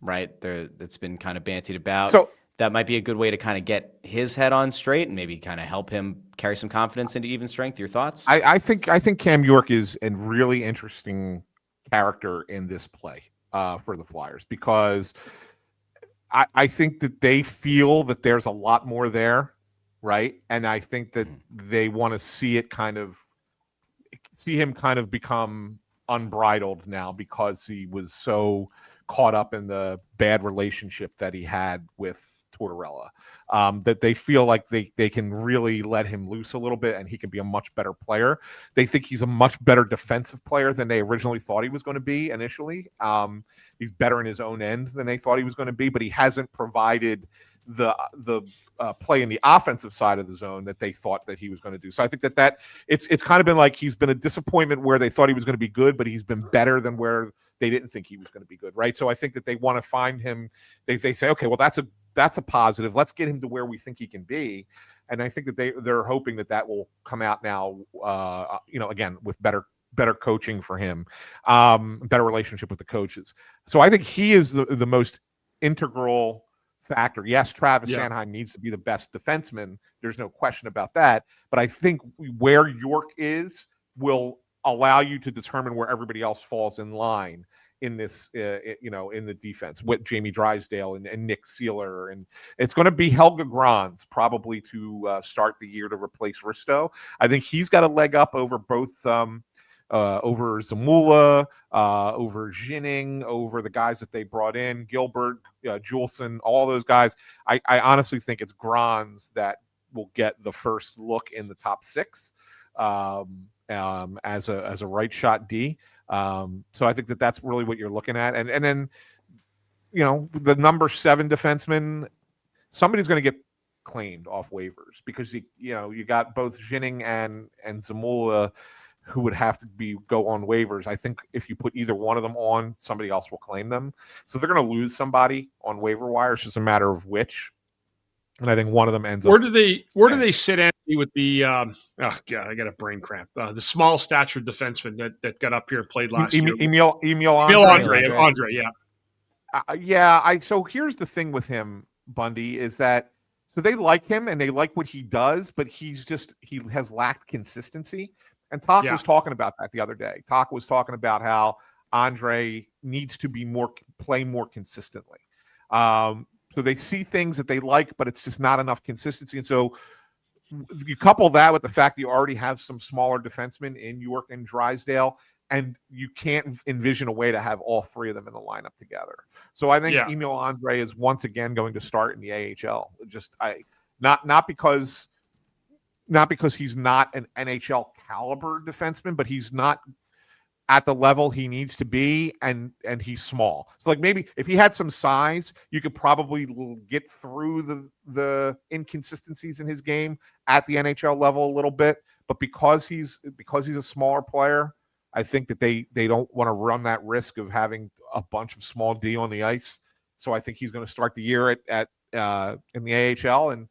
right? It's been kind of bantied about. So that might be a good way to kind of get his head on straight and maybe kind of help him carry some confidence into even strength. Your thoughts? I think Cam York is a really interesting character in this play for the Flyers, because I think that they feel that there's a lot more there, right? And I think that they want to see him kind of become unbridled now, because he was so caught up in the bad relationship that he had with Tortorella, that they feel like they can really let him loose a little bit and he can be a much better player. They think he's a much better defensive player than they originally thought he was going to be initially. He's better in his own end than they thought he was going to be, but he hasn't provided the play in the offensive side of the zone that they thought that he was going to do. So I think that it's kind of been like he's been a disappointment where they thought he was going to be good, but he's been better than where they didn't think he was going to be good, right? So I think that they want to find him. They say, okay, well, that's a positive. Let's get him to where we think he can be. And I think that they're hoping that will come out now, again, with better coaching for him, better relationship with the coaches. So I think he is the most integral factor. Yes, Travis Sanheim needs to be the best defenseman. There's no question about that. But I think where York is will allow you to determine where everybody else falls in line in this, in the defense with Jamie Drysdale and Nick Seeler. And it's going to be Helge Grans probably to start the year to replace Risto. I think he's got a leg up over both over Zamula, over Ginning, over the guys that they brought in, Gilbert, Juleson, all those guys. I honestly think it's Grans that will get the first look in the top six as a right shot D. So I think that that's really what you're looking at. And then, the number 7 defenseman, somebody's going to get claimed off waivers, because you got both Ginning and Zamula who would have to go on waivers. I think if you put either one of them on, somebody else will claim them. So they're going to lose somebody on waiver wire. It's just a matter of which. And I think one of them ends up. Where do they sit, Anthony, with the oh god, I got a brain cramp. The small stature defenseman that got up here and played last year. Emil Andre, yeah. So here's the thing with him, Bundy, is that so they like him and they like what he does, but he has lacked consistency. And Talk was talking about that the other day. Talk was talking about how Andre needs to play more consistently. So they see things that they like, but it's just not enough consistency. And so you couple that with the fact that you already have some smaller defensemen in York and Drysdale, and you can't envision a way to have all three of them in the lineup together. So I think Emil Andre is once again going to start in the AHL. Not because he's not an NHL caliber defenseman, but he's not at the level he needs to be, and he's small. So like maybe if he had some size, you could probably get through the inconsistencies in his game at the NHL level a little bit. But because he's a smaller player, I think that they don't want to run that risk of having a bunch of small D on the ice. So I think he's going to start the year at in the AHL, and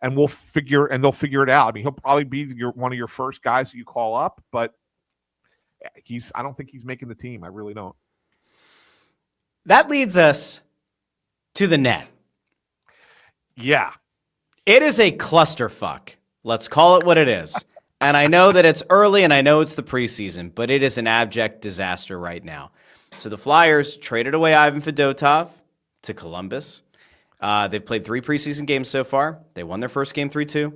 they'll figure it out. I mean, he'll probably be one of your first guys that you call up, but I don't think he's making the team. I really don't. That leads us to the net. Yeah. It is a clusterfuck. Let's call it what it is. And I know that it's early and I know it's the preseason, but it is an abject disaster right now. So the Flyers traded away Ivan Fedotov to Columbus. They've played 3 preseason games so far. They won their first game 3-2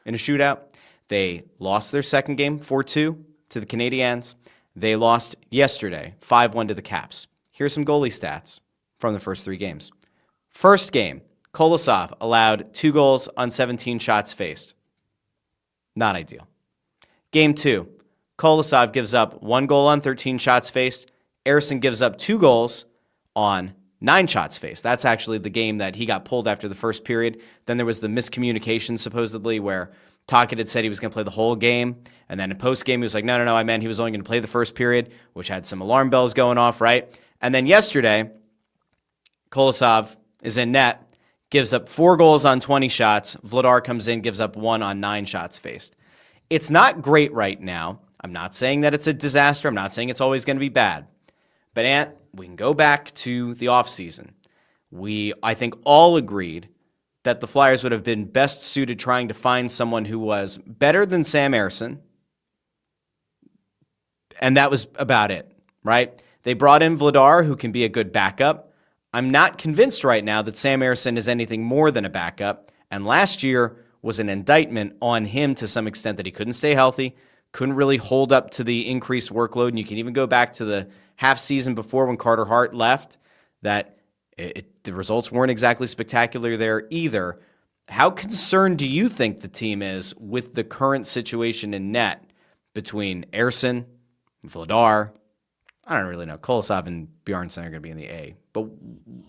in a shootout. They lost their second game 4-2 to the Canadiens. They lost yesterday 5-1 to the Caps. Here's some goalie stats from the first 3 games. First game, Kolosov allowed 2 goals on 17 shots faced. Not ideal. Game 2, Kolosov gives up 1 goal on 13 shots faced. Ersson gives up 2 goals on 9 shots faced. That's actually the game that he got pulled after the first period. Then there was the miscommunication, supposedly, where Tocchet had said he was going to play the whole game. And then in post-game, he was like, no, I meant he was only going to play the first period, which had some alarm bells going off, right? And then yesterday, Kolosov is in net, gives up 4 goals on 20 shots. Vladar comes in, gives up 1 on 9 shots faced. It's not great right now. I'm not saying that it's a disaster. I'm not saying it's always going to be bad. But, Ant, we can go back to the offseason. I think, all agreed that the Flyers would have been best suited trying to find someone who was better than Sam Ersson. And that was about it, right? They brought in Vladar, who can be a good backup. I'm not convinced right now that Sam Ersson is anything more than a backup. And last year was an indictment on him to some extent that he couldn't stay healthy, couldn't really hold up to the increased workload. And you can even go back to the half season before when Carter Hart left, that the results weren't exactly spectacular there either. How concerned do you think the team is with the current situation in net between Ersson, Vladar? I don't really know. Kolosov and Bjarnason are going to be in the A. But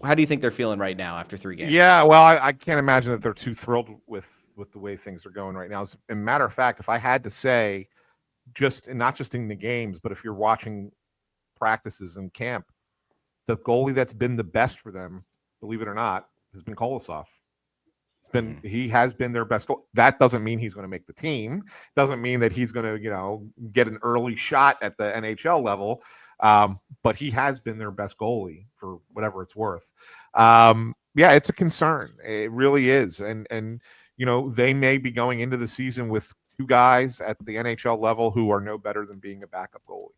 how do you think they're feeling right now after 3 games? Yeah, well, I can't imagine that they're too thrilled with the way things are going right now. As a matter of fact, if I had to say, not just in the games, but if you're watching practices in camp, the goalie that's been the best for them, believe it or not, has been Kolosov. He has been their best goal. That doesn't mean he's going to make the team. Doesn't mean that he's going to, get an early shot at the NHL level. But he has been their best goalie for whatever it's worth. Yeah, it's a concern. It really is. And they may be going into the season with 2 guys at the NHL level who are no better than being a backup goalie.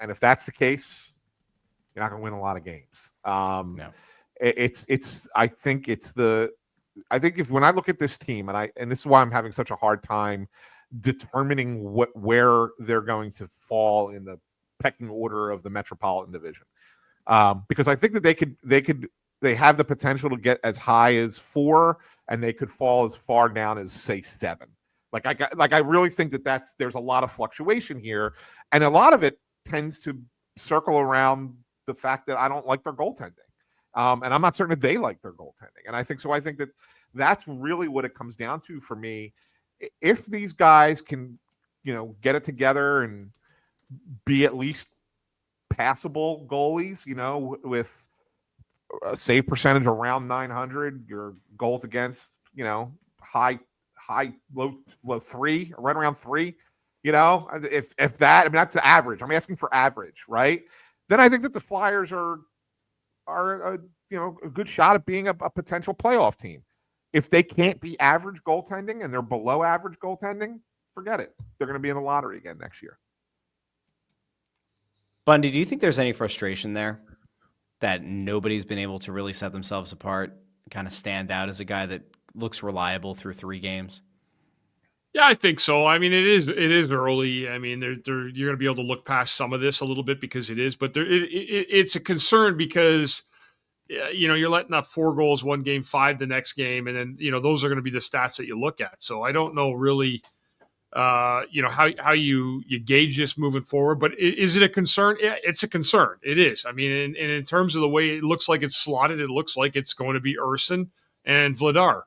And if that's the case, you're not going to win a lot of games. No. I think when I look at this team, and this is why I'm having such a hard time determining where they're going to fall in the pecking order of the Metropolitan Division, because I think that they have the potential to get as high as 4, and they could fall as far down as, say, 7. I really think there's a lot of fluctuation here, and a lot of it tends to circle around the fact that I don't like their goaltending. And I'm not certain that they like their goaltending. And I think that that's really what it comes down to for me. If these guys can, get it together and be at least passable goalies, with a save percentage around 900, your goals against, high, low 3, right around 3, if that, I mean, that's average. I'm asking for average, right? Then I think that the Flyers are a good shot at being a potential playoff team. If they can't be average goaltending and they're below average goaltending, forget it. They're going to be in the lottery again next year. Bundy, do you think there's any frustration there that nobody's been able to really set themselves apart, kind of stand out as a guy that looks reliable through 3 games? Yeah, I think so. I mean, it is early. I mean, you're going to be able to look past some of this a little bit because it is, but it's a concern because, you're letting up 4 goals one game, 5 the next game, and then, those are going to be the stats that you look at. So I don't know really, how you gauge this moving forward, but is it a concern? Yeah, it's a concern. It is. I mean, and in terms of the way it looks like it's slotted, it looks like it's going to be Ersson and Vladar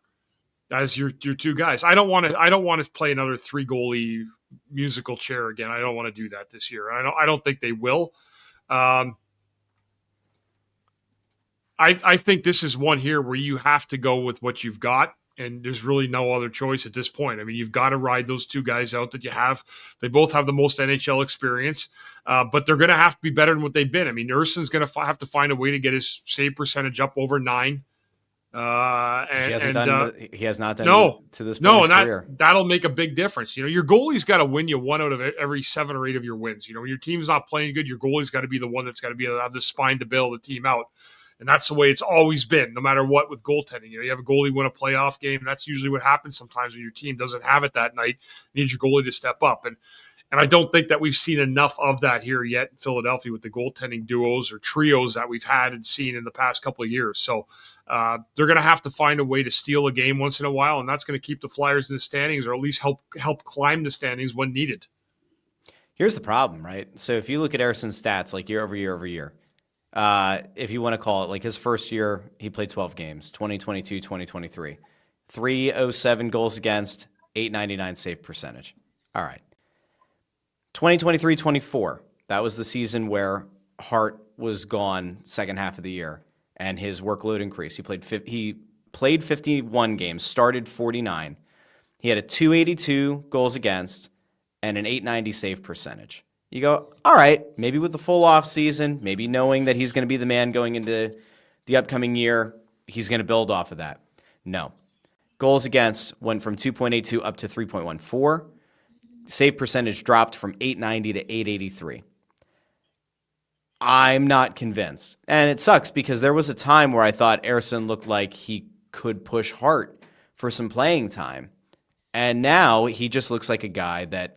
as your 2 guys. I don't want to play another 3 goalie musical chair again. I don't want to do that this year. I don't think they will. I think this is one here where you have to go with what you've got, and there's really no other choice at this point. I mean, you've got to ride those 2 guys out that you have. They both have the most NHL experience, but they're going to have to be better than what they've been. I mean, Ersson's going to have to find a way to get his save percentage up over 9. He has not done it to this point in his career. That'll make a big difference. Your goalie's got to win you 1 out of every 7 or 8 of your wins. When your team's not playing good, your goalie's got to be the one that's got to be able to have the spine to bail the team out. And that's the way it's always been, no matter what with goaltending. You have a goalie win a playoff game. And that's usually what happens sometimes when your team doesn't have it that night. You need your goalie to step up. And I don't think that we've seen enough of that here yet in Philadelphia with the goaltending duos or trios that we've had and seen in the past couple of years. So they're going to have to find a way to steal a game once in a while, and that's going to keep the Flyers in the standings or at least help climb the standings when needed. Here's the problem, right? So if you look at Ersson's stats, like year over year over year, if you want to call it, like his first year, he played 12 games, 2022, 2023, 307 goals against, 899 save percentage. All right. 2023-24, that was the season where Hart was gone second half of the year, and his workload increased. He played 51 games, started 49. He had a 282 goals against and an 890 save percentage. You go, all right, maybe with the full off season, maybe knowing that he's going to be the man going into the upcoming year, he's going to build off of that. No. Goals against went from 2.82 up to 3.14. Save percentage dropped from 890 to 883. I'm not convinced. And it sucks because there was a time where I thought Ersson looked like he could push Hart for some playing time. And now he just looks like a guy that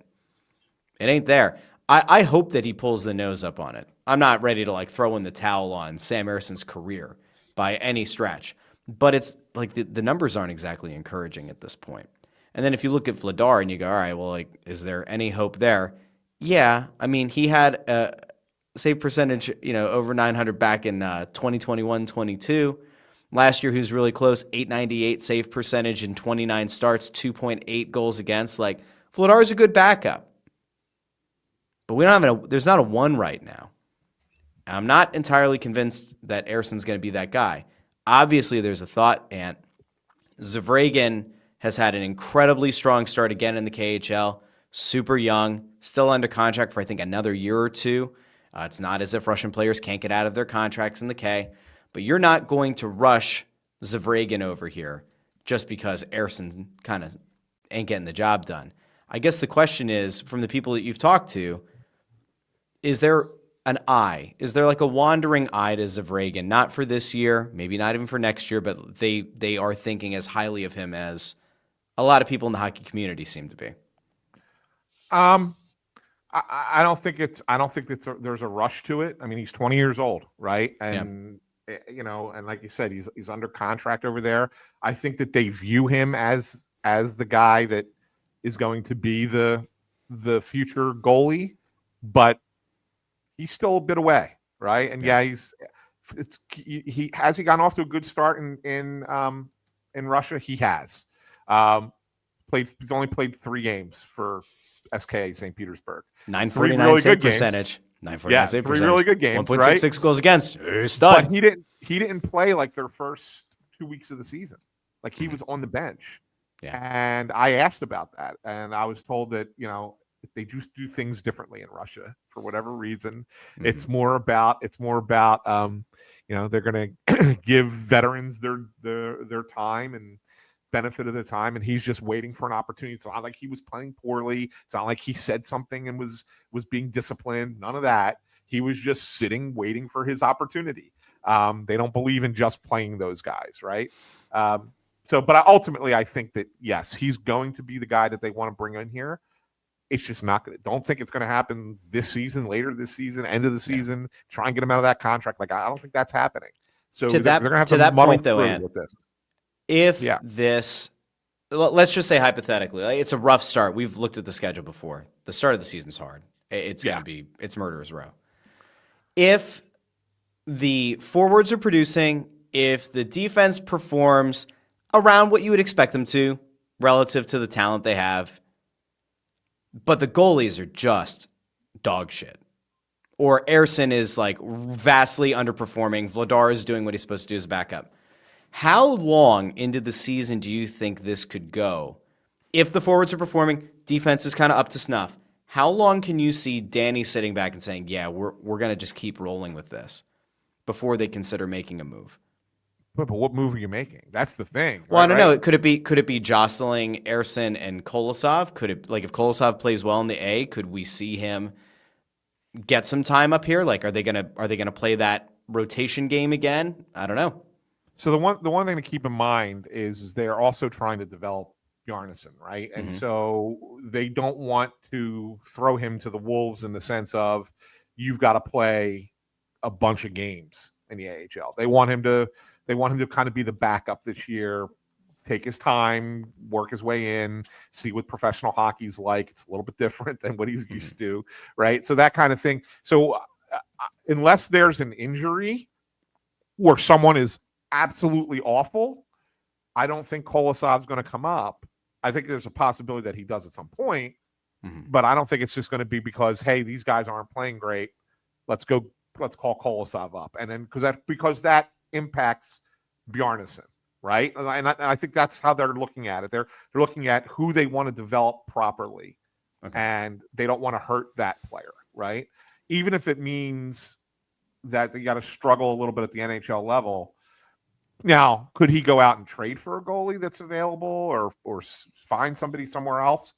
it ain't there. I hope that he pulls the nose up on it. I'm not ready to like throw in the towel on Sam Ersson's career by any stretch. But it's like the numbers aren't exactly encouraging at this point. And then if you look at Vladar and you go, all right, well, like, is there any hope there? Yeah. I mean, he had a save percentage, over 900 back in 2021-22. Last year, he was really close, 898 save percentage in 29 starts, 2.8 goals against. Like, Vladar is a good backup. But we don't have there's not a one right now. I'm not entirely convinced that Ersson's going to be that guy. Obviously, there's a thought, Ant. Zvragin has had an incredibly strong start again in the KHL. Super young, still under contract for, I think, another year or two. It's not as if Russian players can't get out of their contracts in the K. But you're not going to rush Zvragin over here just because Ersson kind of ain't getting the job done. I guess the question is, from the people that you've talked to, is there an eye? Is there like a wandering eye to Zvragin? Not for this year, maybe not even for next year, but they are thinking as highly of him as a lot of people in the hockey community seem to be. I don't think there's a rush to it. I mean, he's 20 years old, right? And and like you said, he's under contract over there. I think that they view him as the guy that is going to be the future goalie, but he's still a bit away, right? And he has gotten off to a good start in Russia. He has he's only played 3 games for SKA St. Petersburg. 949 really save percentage. 949 save percentage. 3 really good games. 1.66 goals against. Stud. But he didn't play like their first 2 weeks of the season. Like he was on the bench. Yeah. And I asked about that, and I was told that they just do things differently in Russia for whatever reason. Mm-hmm. It's more about they're going to give veterans their time and benefit of the time, and he's just waiting for an opportunity. It's not like he was playing poorly. It's not like he said something and was being disciplined. None of that. He was just sitting, waiting for his opportunity. They don't believe in just playing those guys, right? But ultimately, I think that, yes, he's going to be the guy that they want to bring in here. It's just not going to. Don't think it's going to happen this season, later this season, end of the season. Try and get him out of that contract. Like, I don't think that's happening. So they're going to have to point, though, Ann, with this. This, let's just say hypothetically, it's a rough start. We've looked at the schedule before. The start of the season's hard. It's going to be, it's murderer's row. If the forwards are producing, if the defense performs around what you would expect them to relative to the talent they have, but the goalies are just dog shit, or Ersson is like vastly underperforming, Vladar is doing what he's supposed to do as a backup, how long into the season do you think this could go? If the forwards are performing, defense is kind of up to snuff, how long can you see Danny sitting back and saying, yeah, we're going to just keep rolling with this before they consider making a move? But what move are you making? That's the thing. Well, I don't know. Could it be jostling Ersson and Kolosov? Could it, like, if Kolosov plays well in the A, could we see him get some time up here? Like, are they gonna play that rotation game again? I don't know. So the one thing to keep in mind is they're also trying to develop Bjarnason, right? And so they don't want to throw him to the wolves in the sense of you've got to play a bunch of games in the AHL. They want him to kind of be the backup this year, take his time, work his way in, see what professional hockey's like. It's a little bit different than what he's used to, right? So that kind of thing. So unless there's an injury or someone is absolutely awful, I don't think Kolosov's going to come up. I think there's a possibility that he does at some point, but I don't think it's just going to be because, hey, these guys aren't playing great. Let's call Kolosov up. And then because that impacts Bjarnason, right? And I think that's how they're looking at it. They're looking at who they want to develop properly, and they don't want to hurt that player, right? Even if it means that they got to struggle a little bit at the NHL level. Now, could he go out and trade for a goalie that's available, or find somebody somewhere else?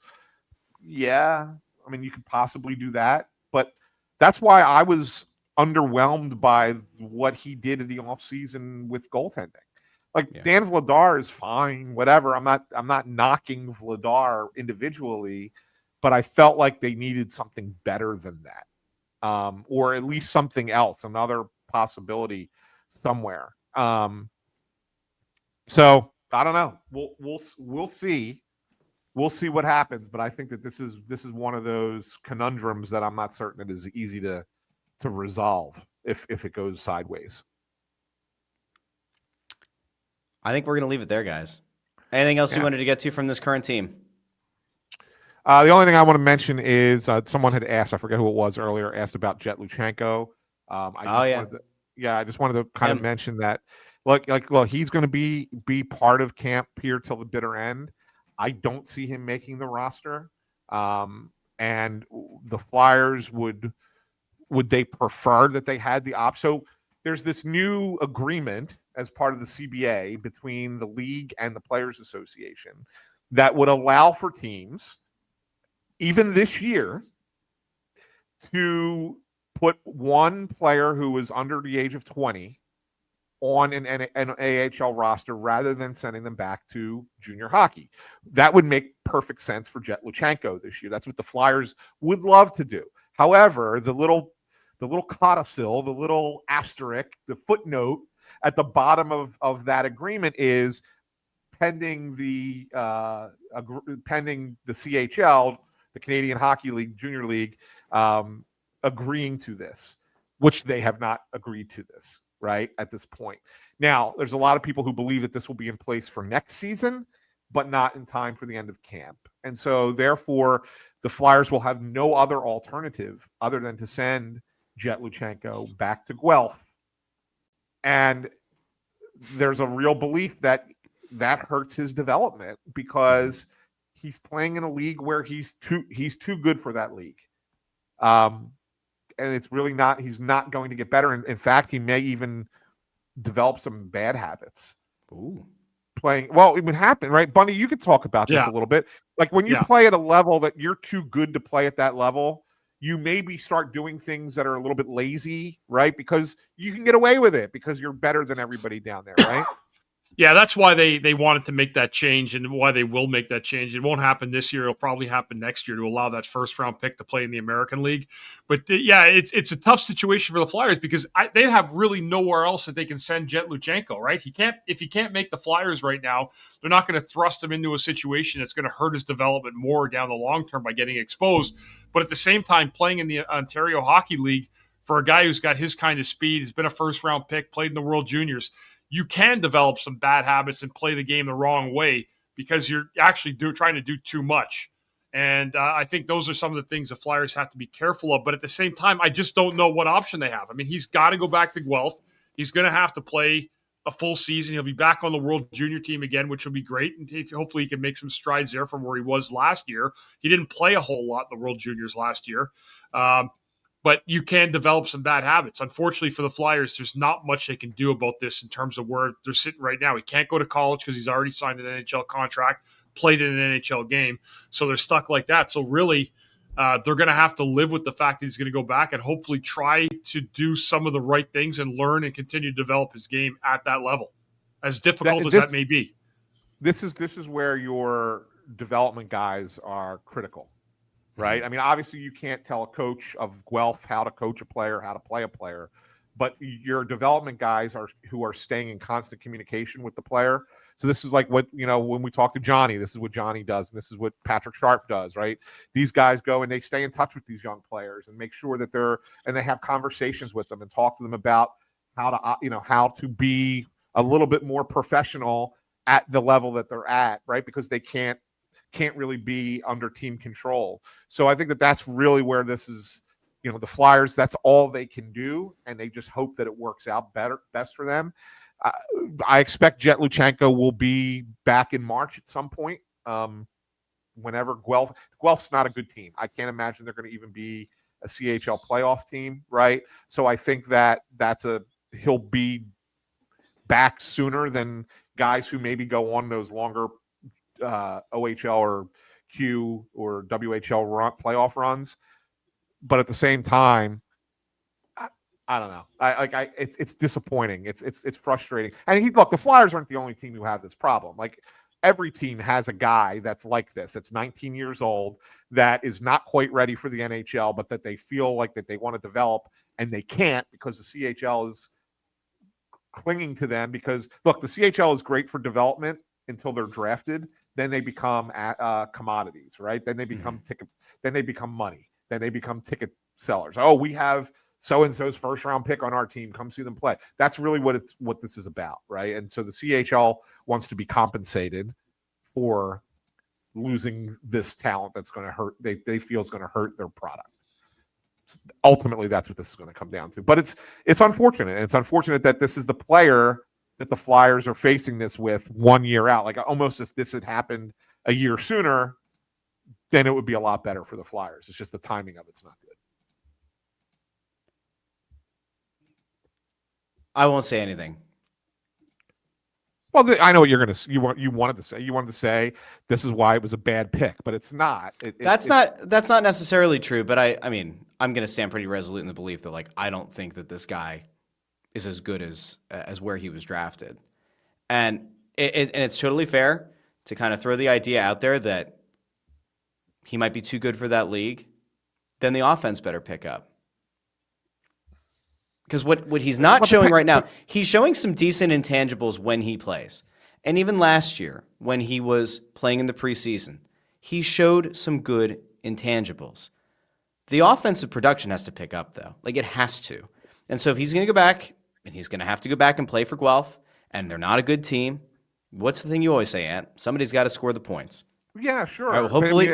Yeah, I mean, you could possibly do that, but that's why I was underwhelmed by what he did in the offseason with goaltending. Like Dan Vladar is fine, whatever. I'm not knocking Vladar individually, but I felt like they needed something better than that, or at least something else, another possibility somewhere. So I don't know. We'll see. We'll see what happens, but I think that this is one of those conundrums that I'm not certain it is easy to resolve if it goes sideways. I think we're going to leave it there, guys. Anything else you wanted to get to from this current team? The only thing I want to mention is someone had asked, I forget who it was earlier, asked about Jet Luchenko. I just wanted to kind of mention that. Look, he's going to be part of camp here till the bitter end. I don't see him making the roster. And the Flyers would they prefer that they had the option? So there's this new agreement as part of the CBA between the league and the Players Association that would allow for teams, even this year, to put one player who is under the age of 20 on an AHL roster rather than sending them back to junior hockey. That would make perfect sense for Jet Luchenko this year. That's what the Flyers would love to do. However, the little codicil, the little asterisk, the footnote at the bottom of that agreement is pending the CHL, the Canadian Hockey League, Junior League, agreeing to this, which they have not agreed to this, right, at this point. Now, there's a lot of people who believe that this will be in place for next season, but not in time for the end of camp. And so, therefore, the Flyers will have no other alternative other than to send Jet Luchenko back to Guelph. And there's a real belief that hurts his development because he's playing in a league where he's too good for that league. And it's really not, he's not going to get better. And in fact, he may even develop some bad habits. Ooh. It would happen, right? Bundy, you could talk about this a little bit. Like when you play at a level that you're too good to play at that level, you maybe start doing things that are a little bit lazy, right? Because you can get away with it because you're better than everybody down there, right? Yeah, that's why they wanted to make that change and why they will make that change. It won't happen this year. It'll probably happen next year to allow that first-round pick to play in the American League. But, it's a tough situation for the Flyers because they have really nowhere else that they can send Jet Luchenko, right? If he can't make the Flyers right now, they're not going to thrust him into a situation that's going to hurt his development more down the long term by getting exposed. But at the same time, playing in the Ontario Hockey League for a guy who's got his kind of speed, has been a first-round pick, played in the World Juniors, you can develop some bad habits and play the game the wrong way because you're actually trying to do too much. And I think those are some of the things the Flyers have to be careful of. But at the same time, I just don't know what option they have. I mean, he's got to go back to Guelph. He's going to have to play a full season. He'll be back on the World Junior team again, which will be great. And hopefully he can make some strides there from where he was last year. He didn't play a whole lot in the World Juniors last year. But you can develop some bad habits. Unfortunately for the Flyers, there's not much they can do about this in terms of where they're sitting right now. He can't go to college because he's already signed an NHL contract, played in an NHL game. So they're stuck like that. So really, they're going to have to live with the fact that he's going to go back and hopefully try to do some of the right things and learn and continue to develop his game at that level, as difficult as that may be. This is where your development guys are critical. Right. I mean, obviously, you can't tell a coach of Guelph how to coach a player, how to play a player, but your development guys who are staying in constant communication with the player. So this is like what, when we talk to Johnny, this is what Johnny does. And this is what Patrick Sharp does. Right. These guys go and they stay in touch with these young players and make sure that they have conversations with them and talk to them about how to be a little bit more professional at the level that they're at. Right. Because they can't really be under team control. So I think that's really where this is, the Flyers, that's all they can do. And they just hope that it works out best for them. I expect Jet Luchenko will be back in March at some point. Whenever Guelph's not a good team. I can't imagine they're going to even be a CHL playoff team, right? So I think he'll be back sooner than guys who maybe go on those longer OHL or Q or WHL playoff runs. But at the same time, I don't know. It's disappointing. It's frustrating. And look, the Flyers aren't the only team who have this problem. Like, every team has a guy that's like this. That's 19 years old, that is not quite ready for the NHL, but that they feel like that they want to develop, and they can't because the CHL is clinging to them. Because look, the CHL is great for development until they're drafted. Then they become commodities, right? Then they become ticket. Then they become money. Then they become ticket sellers. Oh, we have so-and-so's first round pick on our team. Come see them play. That's really what this is about, right? And so the CHL wants to be compensated for losing this talent that's going to hurt. They feel is going to hurt their product. Ultimately, that's what this is going to come down to. But it's unfortunate. It's unfortunate that this is the player that the Flyers are facing this with 1 year out. Like, almost if this had happened a year sooner, then it would be a lot better for the Flyers. It's just the timing of it's not good. I won't say anything. Well, I know what you wanted to say. You wanted to say this is why it was a bad pick, but it's not. That's not necessarily true. But I mean, I'm going to stand pretty resolute in the belief that, like, I don't think that this guy is as good as where he was drafted, and it's totally fair to kind of throw the idea out there that he might be too good for that league. Then the offense better pick up. Because what he's not showing right now, he's showing some decent intangibles when he plays. And even last year, when he was playing in the preseason, he showed some good intangibles. The offensive production has to pick up, though. Like, it has to. And so if he's going to go back, and he's going to have to go back and play for Guelph, and they're not a good team, what's the thing you always say, Ant? Somebody's got to score the points. Yeah, sure. Right, well,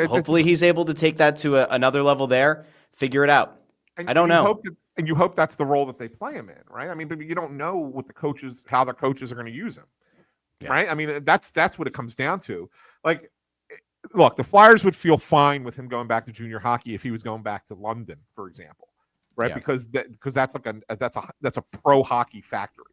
hopefully he's able to take that to another level there, figure it out. I don't know. And you hope that's the role that they play him in, right? I mean, but you don't know what how the coaches are going to use him, right? I mean, that's what it comes down to. Like, look, the Flyers would feel fine with him going back to junior hockey if he was going back to London, for example, right? Yeah. Because that's like that's a pro hockey factory,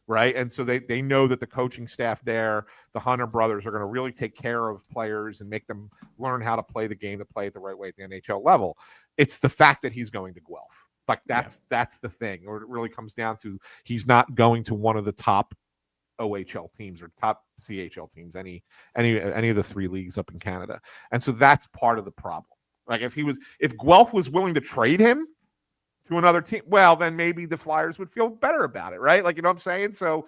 right? And so they know that the coaching staff there, the Hunter brothers, are going to really take care of players and make them learn how to play the game, to play it the right way at the NHL level. It's the fact that he's going to Guelph. Like, that's the thing. Or it really comes down to, he's not going to one of the top OHL teams or top CHL teams, any of the three leagues up in Canada. And so that's part of the problem. Like, if Guelph was willing to trade him to another team, well, then maybe the Flyers would feel better about it, right? Like, you know what I'm saying? So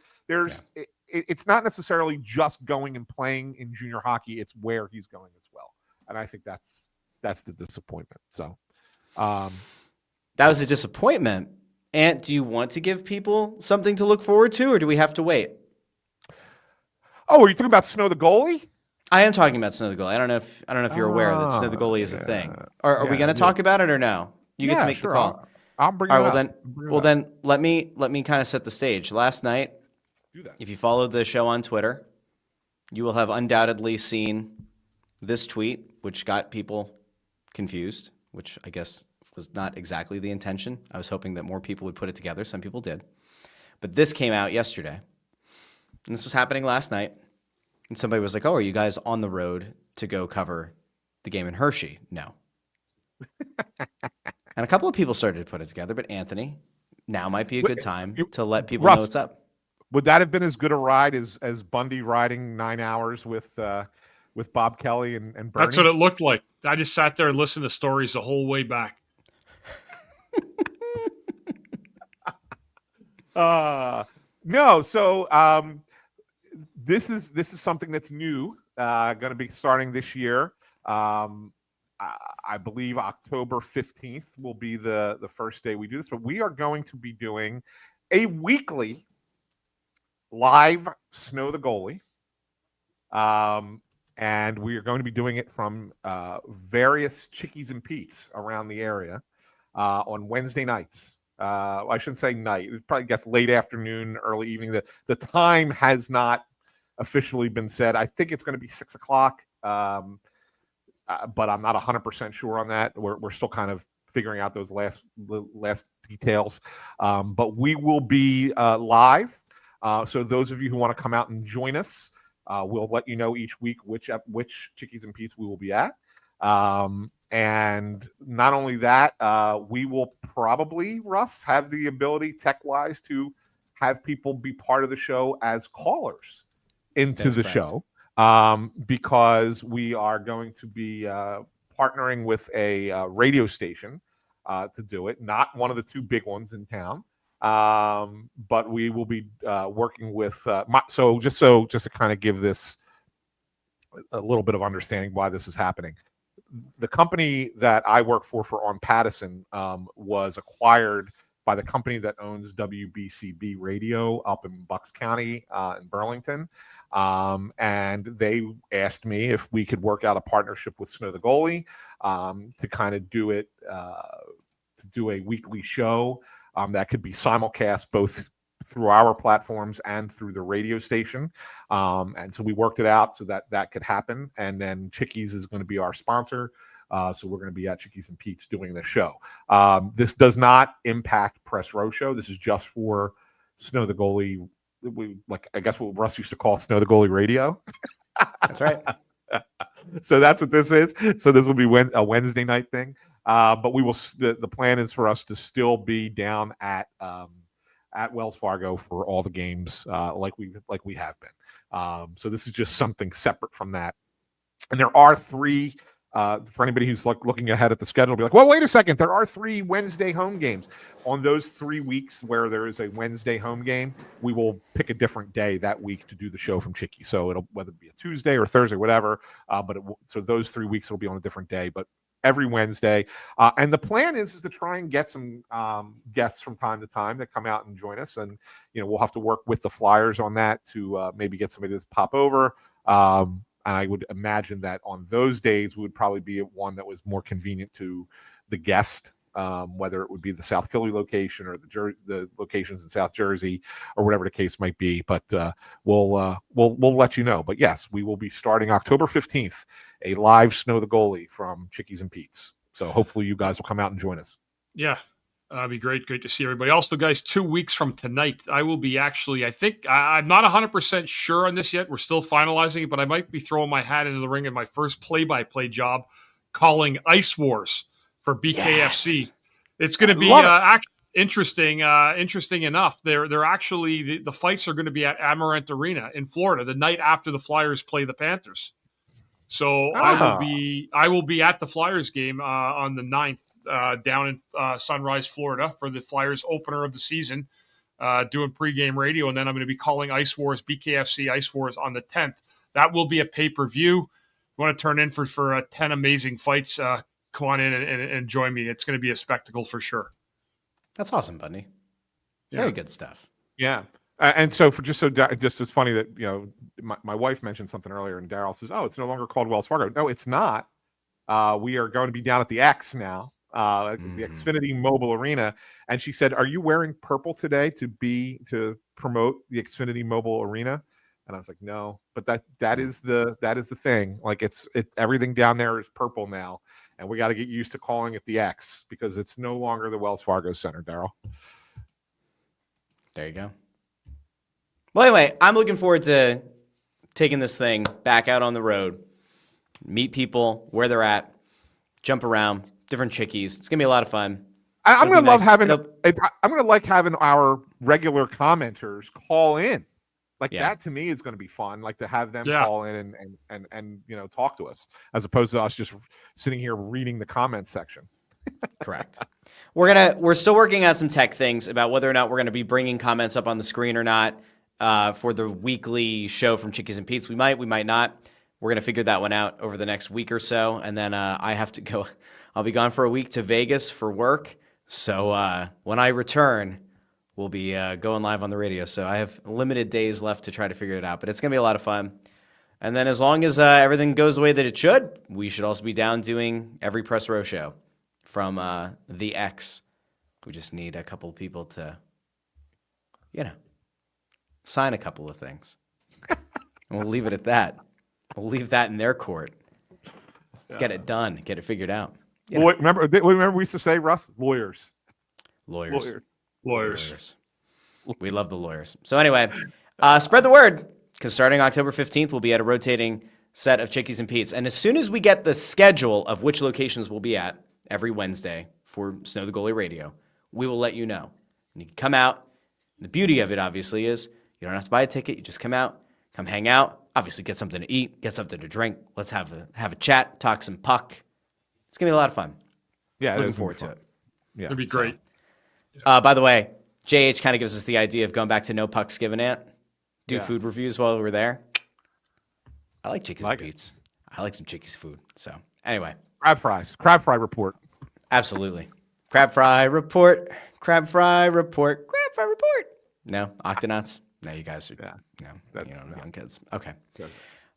it's not necessarily just going and playing in junior hockey. It's where he's going as well. And I think that's the disappointment. So, that was a disappointment. Ant, do you want to give people something to look forward to, or do we have to wait? Oh, are you talking about Snow the Goalie? I am talking about Snow the Goalie. I don't know if you're aware that Snow the Goalie is a thing. Are we going to talk about it or no? You get to make the call. I'll bring it up. Then let me kind of set the stage. Last night, if you followed the show on Twitter, you will have undoubtedly seen this tweet, which got people confused, which I guess was not exactly the intention. I was hoping that more people would put it together. Some people did. But this came out yesterday. And this was happening last night. And somebody was like, oh, are you guys on the road to go cover the game in Hershey? No. And a couple of people started to put it together, but Anthony, now might be a good time to let people know what's up. Would that have been as good a ride as Bundy riding 9 hours with Bob Kelly and Bernie? That's what it looked like. I just sat there and listened to stories the whole way back. No, so this is something that's new, going to be starting this year. I believe October 15th will be the first day we do this, but we are going to be doing a weekly live Snow the Goalie. And we are going to be doing it from various Chickies and Pete's around the area on Wednesday nights. I shouldn't say night. It probably gets late afternoon, early evening. The time has not officially been said. I think it's going to be 6 o'clock, but I'm not 100% sure on that. We're still kind of figuring out those last details. But we will be live. So those of you who want to come out and join us, we'll let you know each week which Chickies and Pete's we will be at. And not only that, we will probably, Russ, have the ability tech-wise to have people be part of the show as callers into the show, because we are going to be partnering with a radio station to do it. Not one of the two big ones in town, but we will be working with. So just to kind of give this a little bit of understanding why this is happening. The company that I work for On Pattison was acquired by the company that owns WBCB Radio up in Bucks County in Burlington. And they asked me if we could work out a partnership with Snow the Goalie to kind of do it, to do a weekly show that could be simulcast both through our platforms and through the radio station. And so we worked it out so that could happen. And then Chickies is going to be our sponsor. So we're going to be at Chickies and Pete's doing the show. This does not impact Press Row Show. This is just for Snow the Goalie. I guess what Russ used to call Snow the Goalie Radio. That's right. So that's what this is. So this will be a Wednesday night thing. But we will. The plan is for us to still be down at Wells Fargo for all the games, like we have been. So this is just something separate from that. And there are three. For anybody who's looking ahead at the schedule, be like, well, wait a second. There are 3 Wednesday home games. On those 3 weeks where there is a Wednesday home game, we will pick a different day that week to do the show from Chicky. So it'll whether it be a Tuesday or Thursday, whatever. So those 3 weeks will be on a different day, but every Wednesday. And the plan is to try and get some guests from time to time that come out and join us. And, we'll have to work with the Flyers on that to maybe get somebody to pop over. And I would imagine that on those days would probably be one that was more convenient to the guest, whether it would be the South Philly location or the locations in South Jersey or whatever the case might be. But we'll let you know. But yes, we will be starting October 15th, a live Snow the Goalie from Chickies and Pete's. So hopefully you guys will come out and join us. Yeah. It'd be great to see everybody. Also, guys, 2 weeks from tonight, I will be I think I'm not 100% sure on this yet. We're still finalizing it, but I might be throwing my hat into the ring in my first play-by-play job, calling Ice Wars for BKFC. Yes. It's going to be interesting. Interesting enough. They're actually the fights are going to be at Amarant Arena in Florida the night after the Flyers play the Panthers. So I will be at the Flyers game on the 9th down in Sunrise, Florida for the Flyers opener of the season, doing pregame radio. And then I'm going to be calling Ice Wars, BKFC Ice Wars on the 10th. That will be a pay-per-view. You want to turn in for 10 amazing fights, come on in and join me. It's going to be a spectacle for sure. That's awesome, Bundy. Very good stuff. Yeah. And so just it's funny that, my wife mentioned something earlier and Daryl says, oh, it's no longer called Wells Fargo. No, it's not. We are going to be down at the X now, the Xfinity Mobile Arena. And she said, are you wearing purple today to promote the Xfinity Mobile Arena? And I was like, no, but that is the thing. Like everything down there is purple now. And we got to get used to calling it the X because it's no longer the Wells Fargo Center, Daryl. There you go. Well, anyway, I'm looking forward to taking this thing back out on the road, meet people where they're at, jump around, different Chickies. It's gonna be a lot of fun. I'm gonna like having our regular commenters call in. That to me is going to be fun. Like to have them call in and talk to us as opposed to us just sitting here reading the comment section. Correct. We're still working on some tech things about whether or not we're going to be bringing comments up on the screen or not. For the weekly show from Chickies and Pete's. We might not. We're going to figure that one out over the next week or so. And then I have to go. I'll be gone for a week to Vegas for work. So when I return, we'll be going live on the radio. So I have limited days left to try to figure it out. But it's going to be a lot of fun. And then as long as everything goes the way that it should, we should also be down doing every Press Row show from the X We just need a couple of people to, sign a couple of things. And we'll leave it at that. We'll leave that in their court. Let's get it done. Get it figured out. Remember we used to say, Russ? Lawyers. We love the lawyers. So anyway, spread the word, because starting October 15th, we'll be at a rotating set of Chickies and Pete's. And as soon as we get the schedule of which locations we'll be at every Wednesday for Snow the Goalie Radio, we will let you know. And you can come out. The beauty of it, obviously, is you don't have to buy a ticket. You just come out, come hang out, obviously get something to eat, get something to drink. Let's have a chat, talk some puck. It's going to be a lot of fun. Yeah, looking forward to it. Yeah, it'd be great. By the way, JH kind of gives us the idea of going back to No Pucks Given Ant. Do food reviews while we're there. I like Chickies and Pete's. I like some Chickies food. So anyway. Crab fry report. Absolutely. Crab fry report. No? Octonauts? No, you guys are young kids. Okay.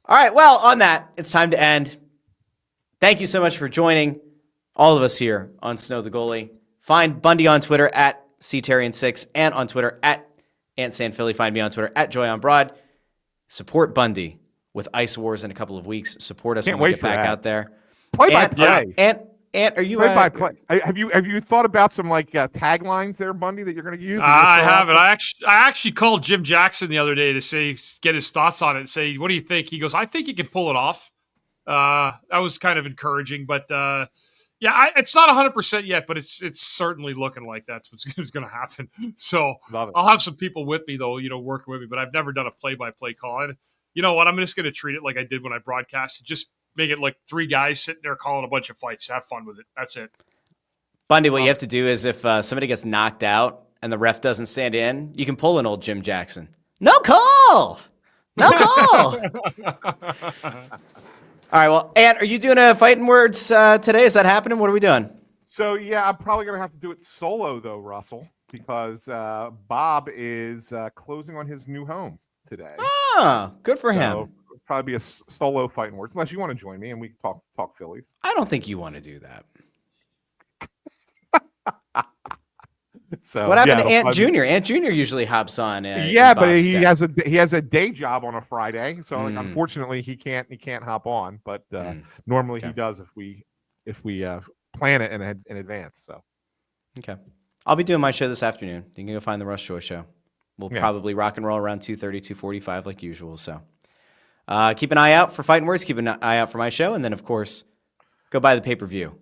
All right. Well, on that, it's time to end. Thank you so much for joining all of us here on Snow the Goalie. Find Bundy on Twitter at CTerrian6 and on Twitter at AntSanPhilly. Find me on Twitter at JoyOnBroad. Support Bundy with Ice Wars in a couple of weeks. Support us when we get back out there. Play by play. Ant, are you play by play? Have you thought about some taglines there, Bundy, that you're going to use? I haven't. I actually called Jim Jackson the other day to get his thoughts on it and say, what do you think? He goes, I think you can pull it off. That was kind of encouraging, but it's not 100% yet, but it's certainly looking like that's what's going to happen. So I'll have some people with me though, working with me, but I've never done a play-by-play call. And you know what? I'm just going to treat it like I did when I broadcasted. Just make it like three guys sitting there calling a bunch of fights. Have fun with it. That's it. Bundy, what you have to do is if somebody gets knocked out and the ref doesn't stand in, you can pull an old Jim Jackson. No call. All right, well, Ant, are you doing a Fighting Words today? Is that happening? What are we doing? So, yeah, I'm probably going to have to do it solo, though, Russell, because Bob is closing on his new home today. Ah, good for him. It'll probably be a solo Fighting Words, unless you want to join me and we can talk Phillies. I don't think you want to do that. So what happened to Ant Jr.? Ant Jr. usually hops on. But he has a day job on a Friday, so unfortunately he can't hop on. But normally he does if we plan it in advance. So okay, I'll be doing my show this afternoon. You can go find the Russ Joy show. We'll probably rock and roll around 2:30, 2:45 like usual. So keep an eye out for Fighting Words. Keep an eye out for my show, and then of course go buy the pay-per-view.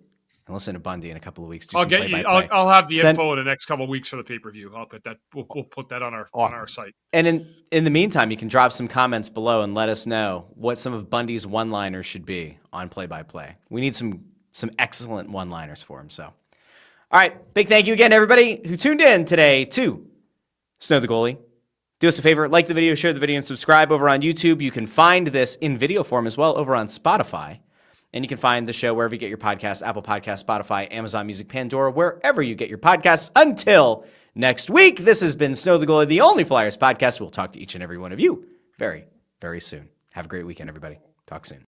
And listen to Bundy in a couple of weeks. I'll get you. I'll have the info in the next couple of weeks for the pay-per-view. I'll put that. We'll put that on our site. And in the meantime, you can drop some comments below and let us know what some of Bundy's one-liners should be on play-by-play. We need some excellent one-liners for him. So, all right, big thank you again, everybody who tuned in today to Snow the Goalie. Do us a favor, like the video, share the video, and subscribe over on YouTube. You can find this in video form as well over on Spotify. And you can find the show wherever you get your podcasts, Apple Podcasts, Spotify, Amazon Music, Pandora, wherever you get your podcasts. Until next week, this has been Snow the Goalie, the only Flyers podcast. We'll talk to each and every one of you very, very soon. Have a great weekend, everybody. Talk soon.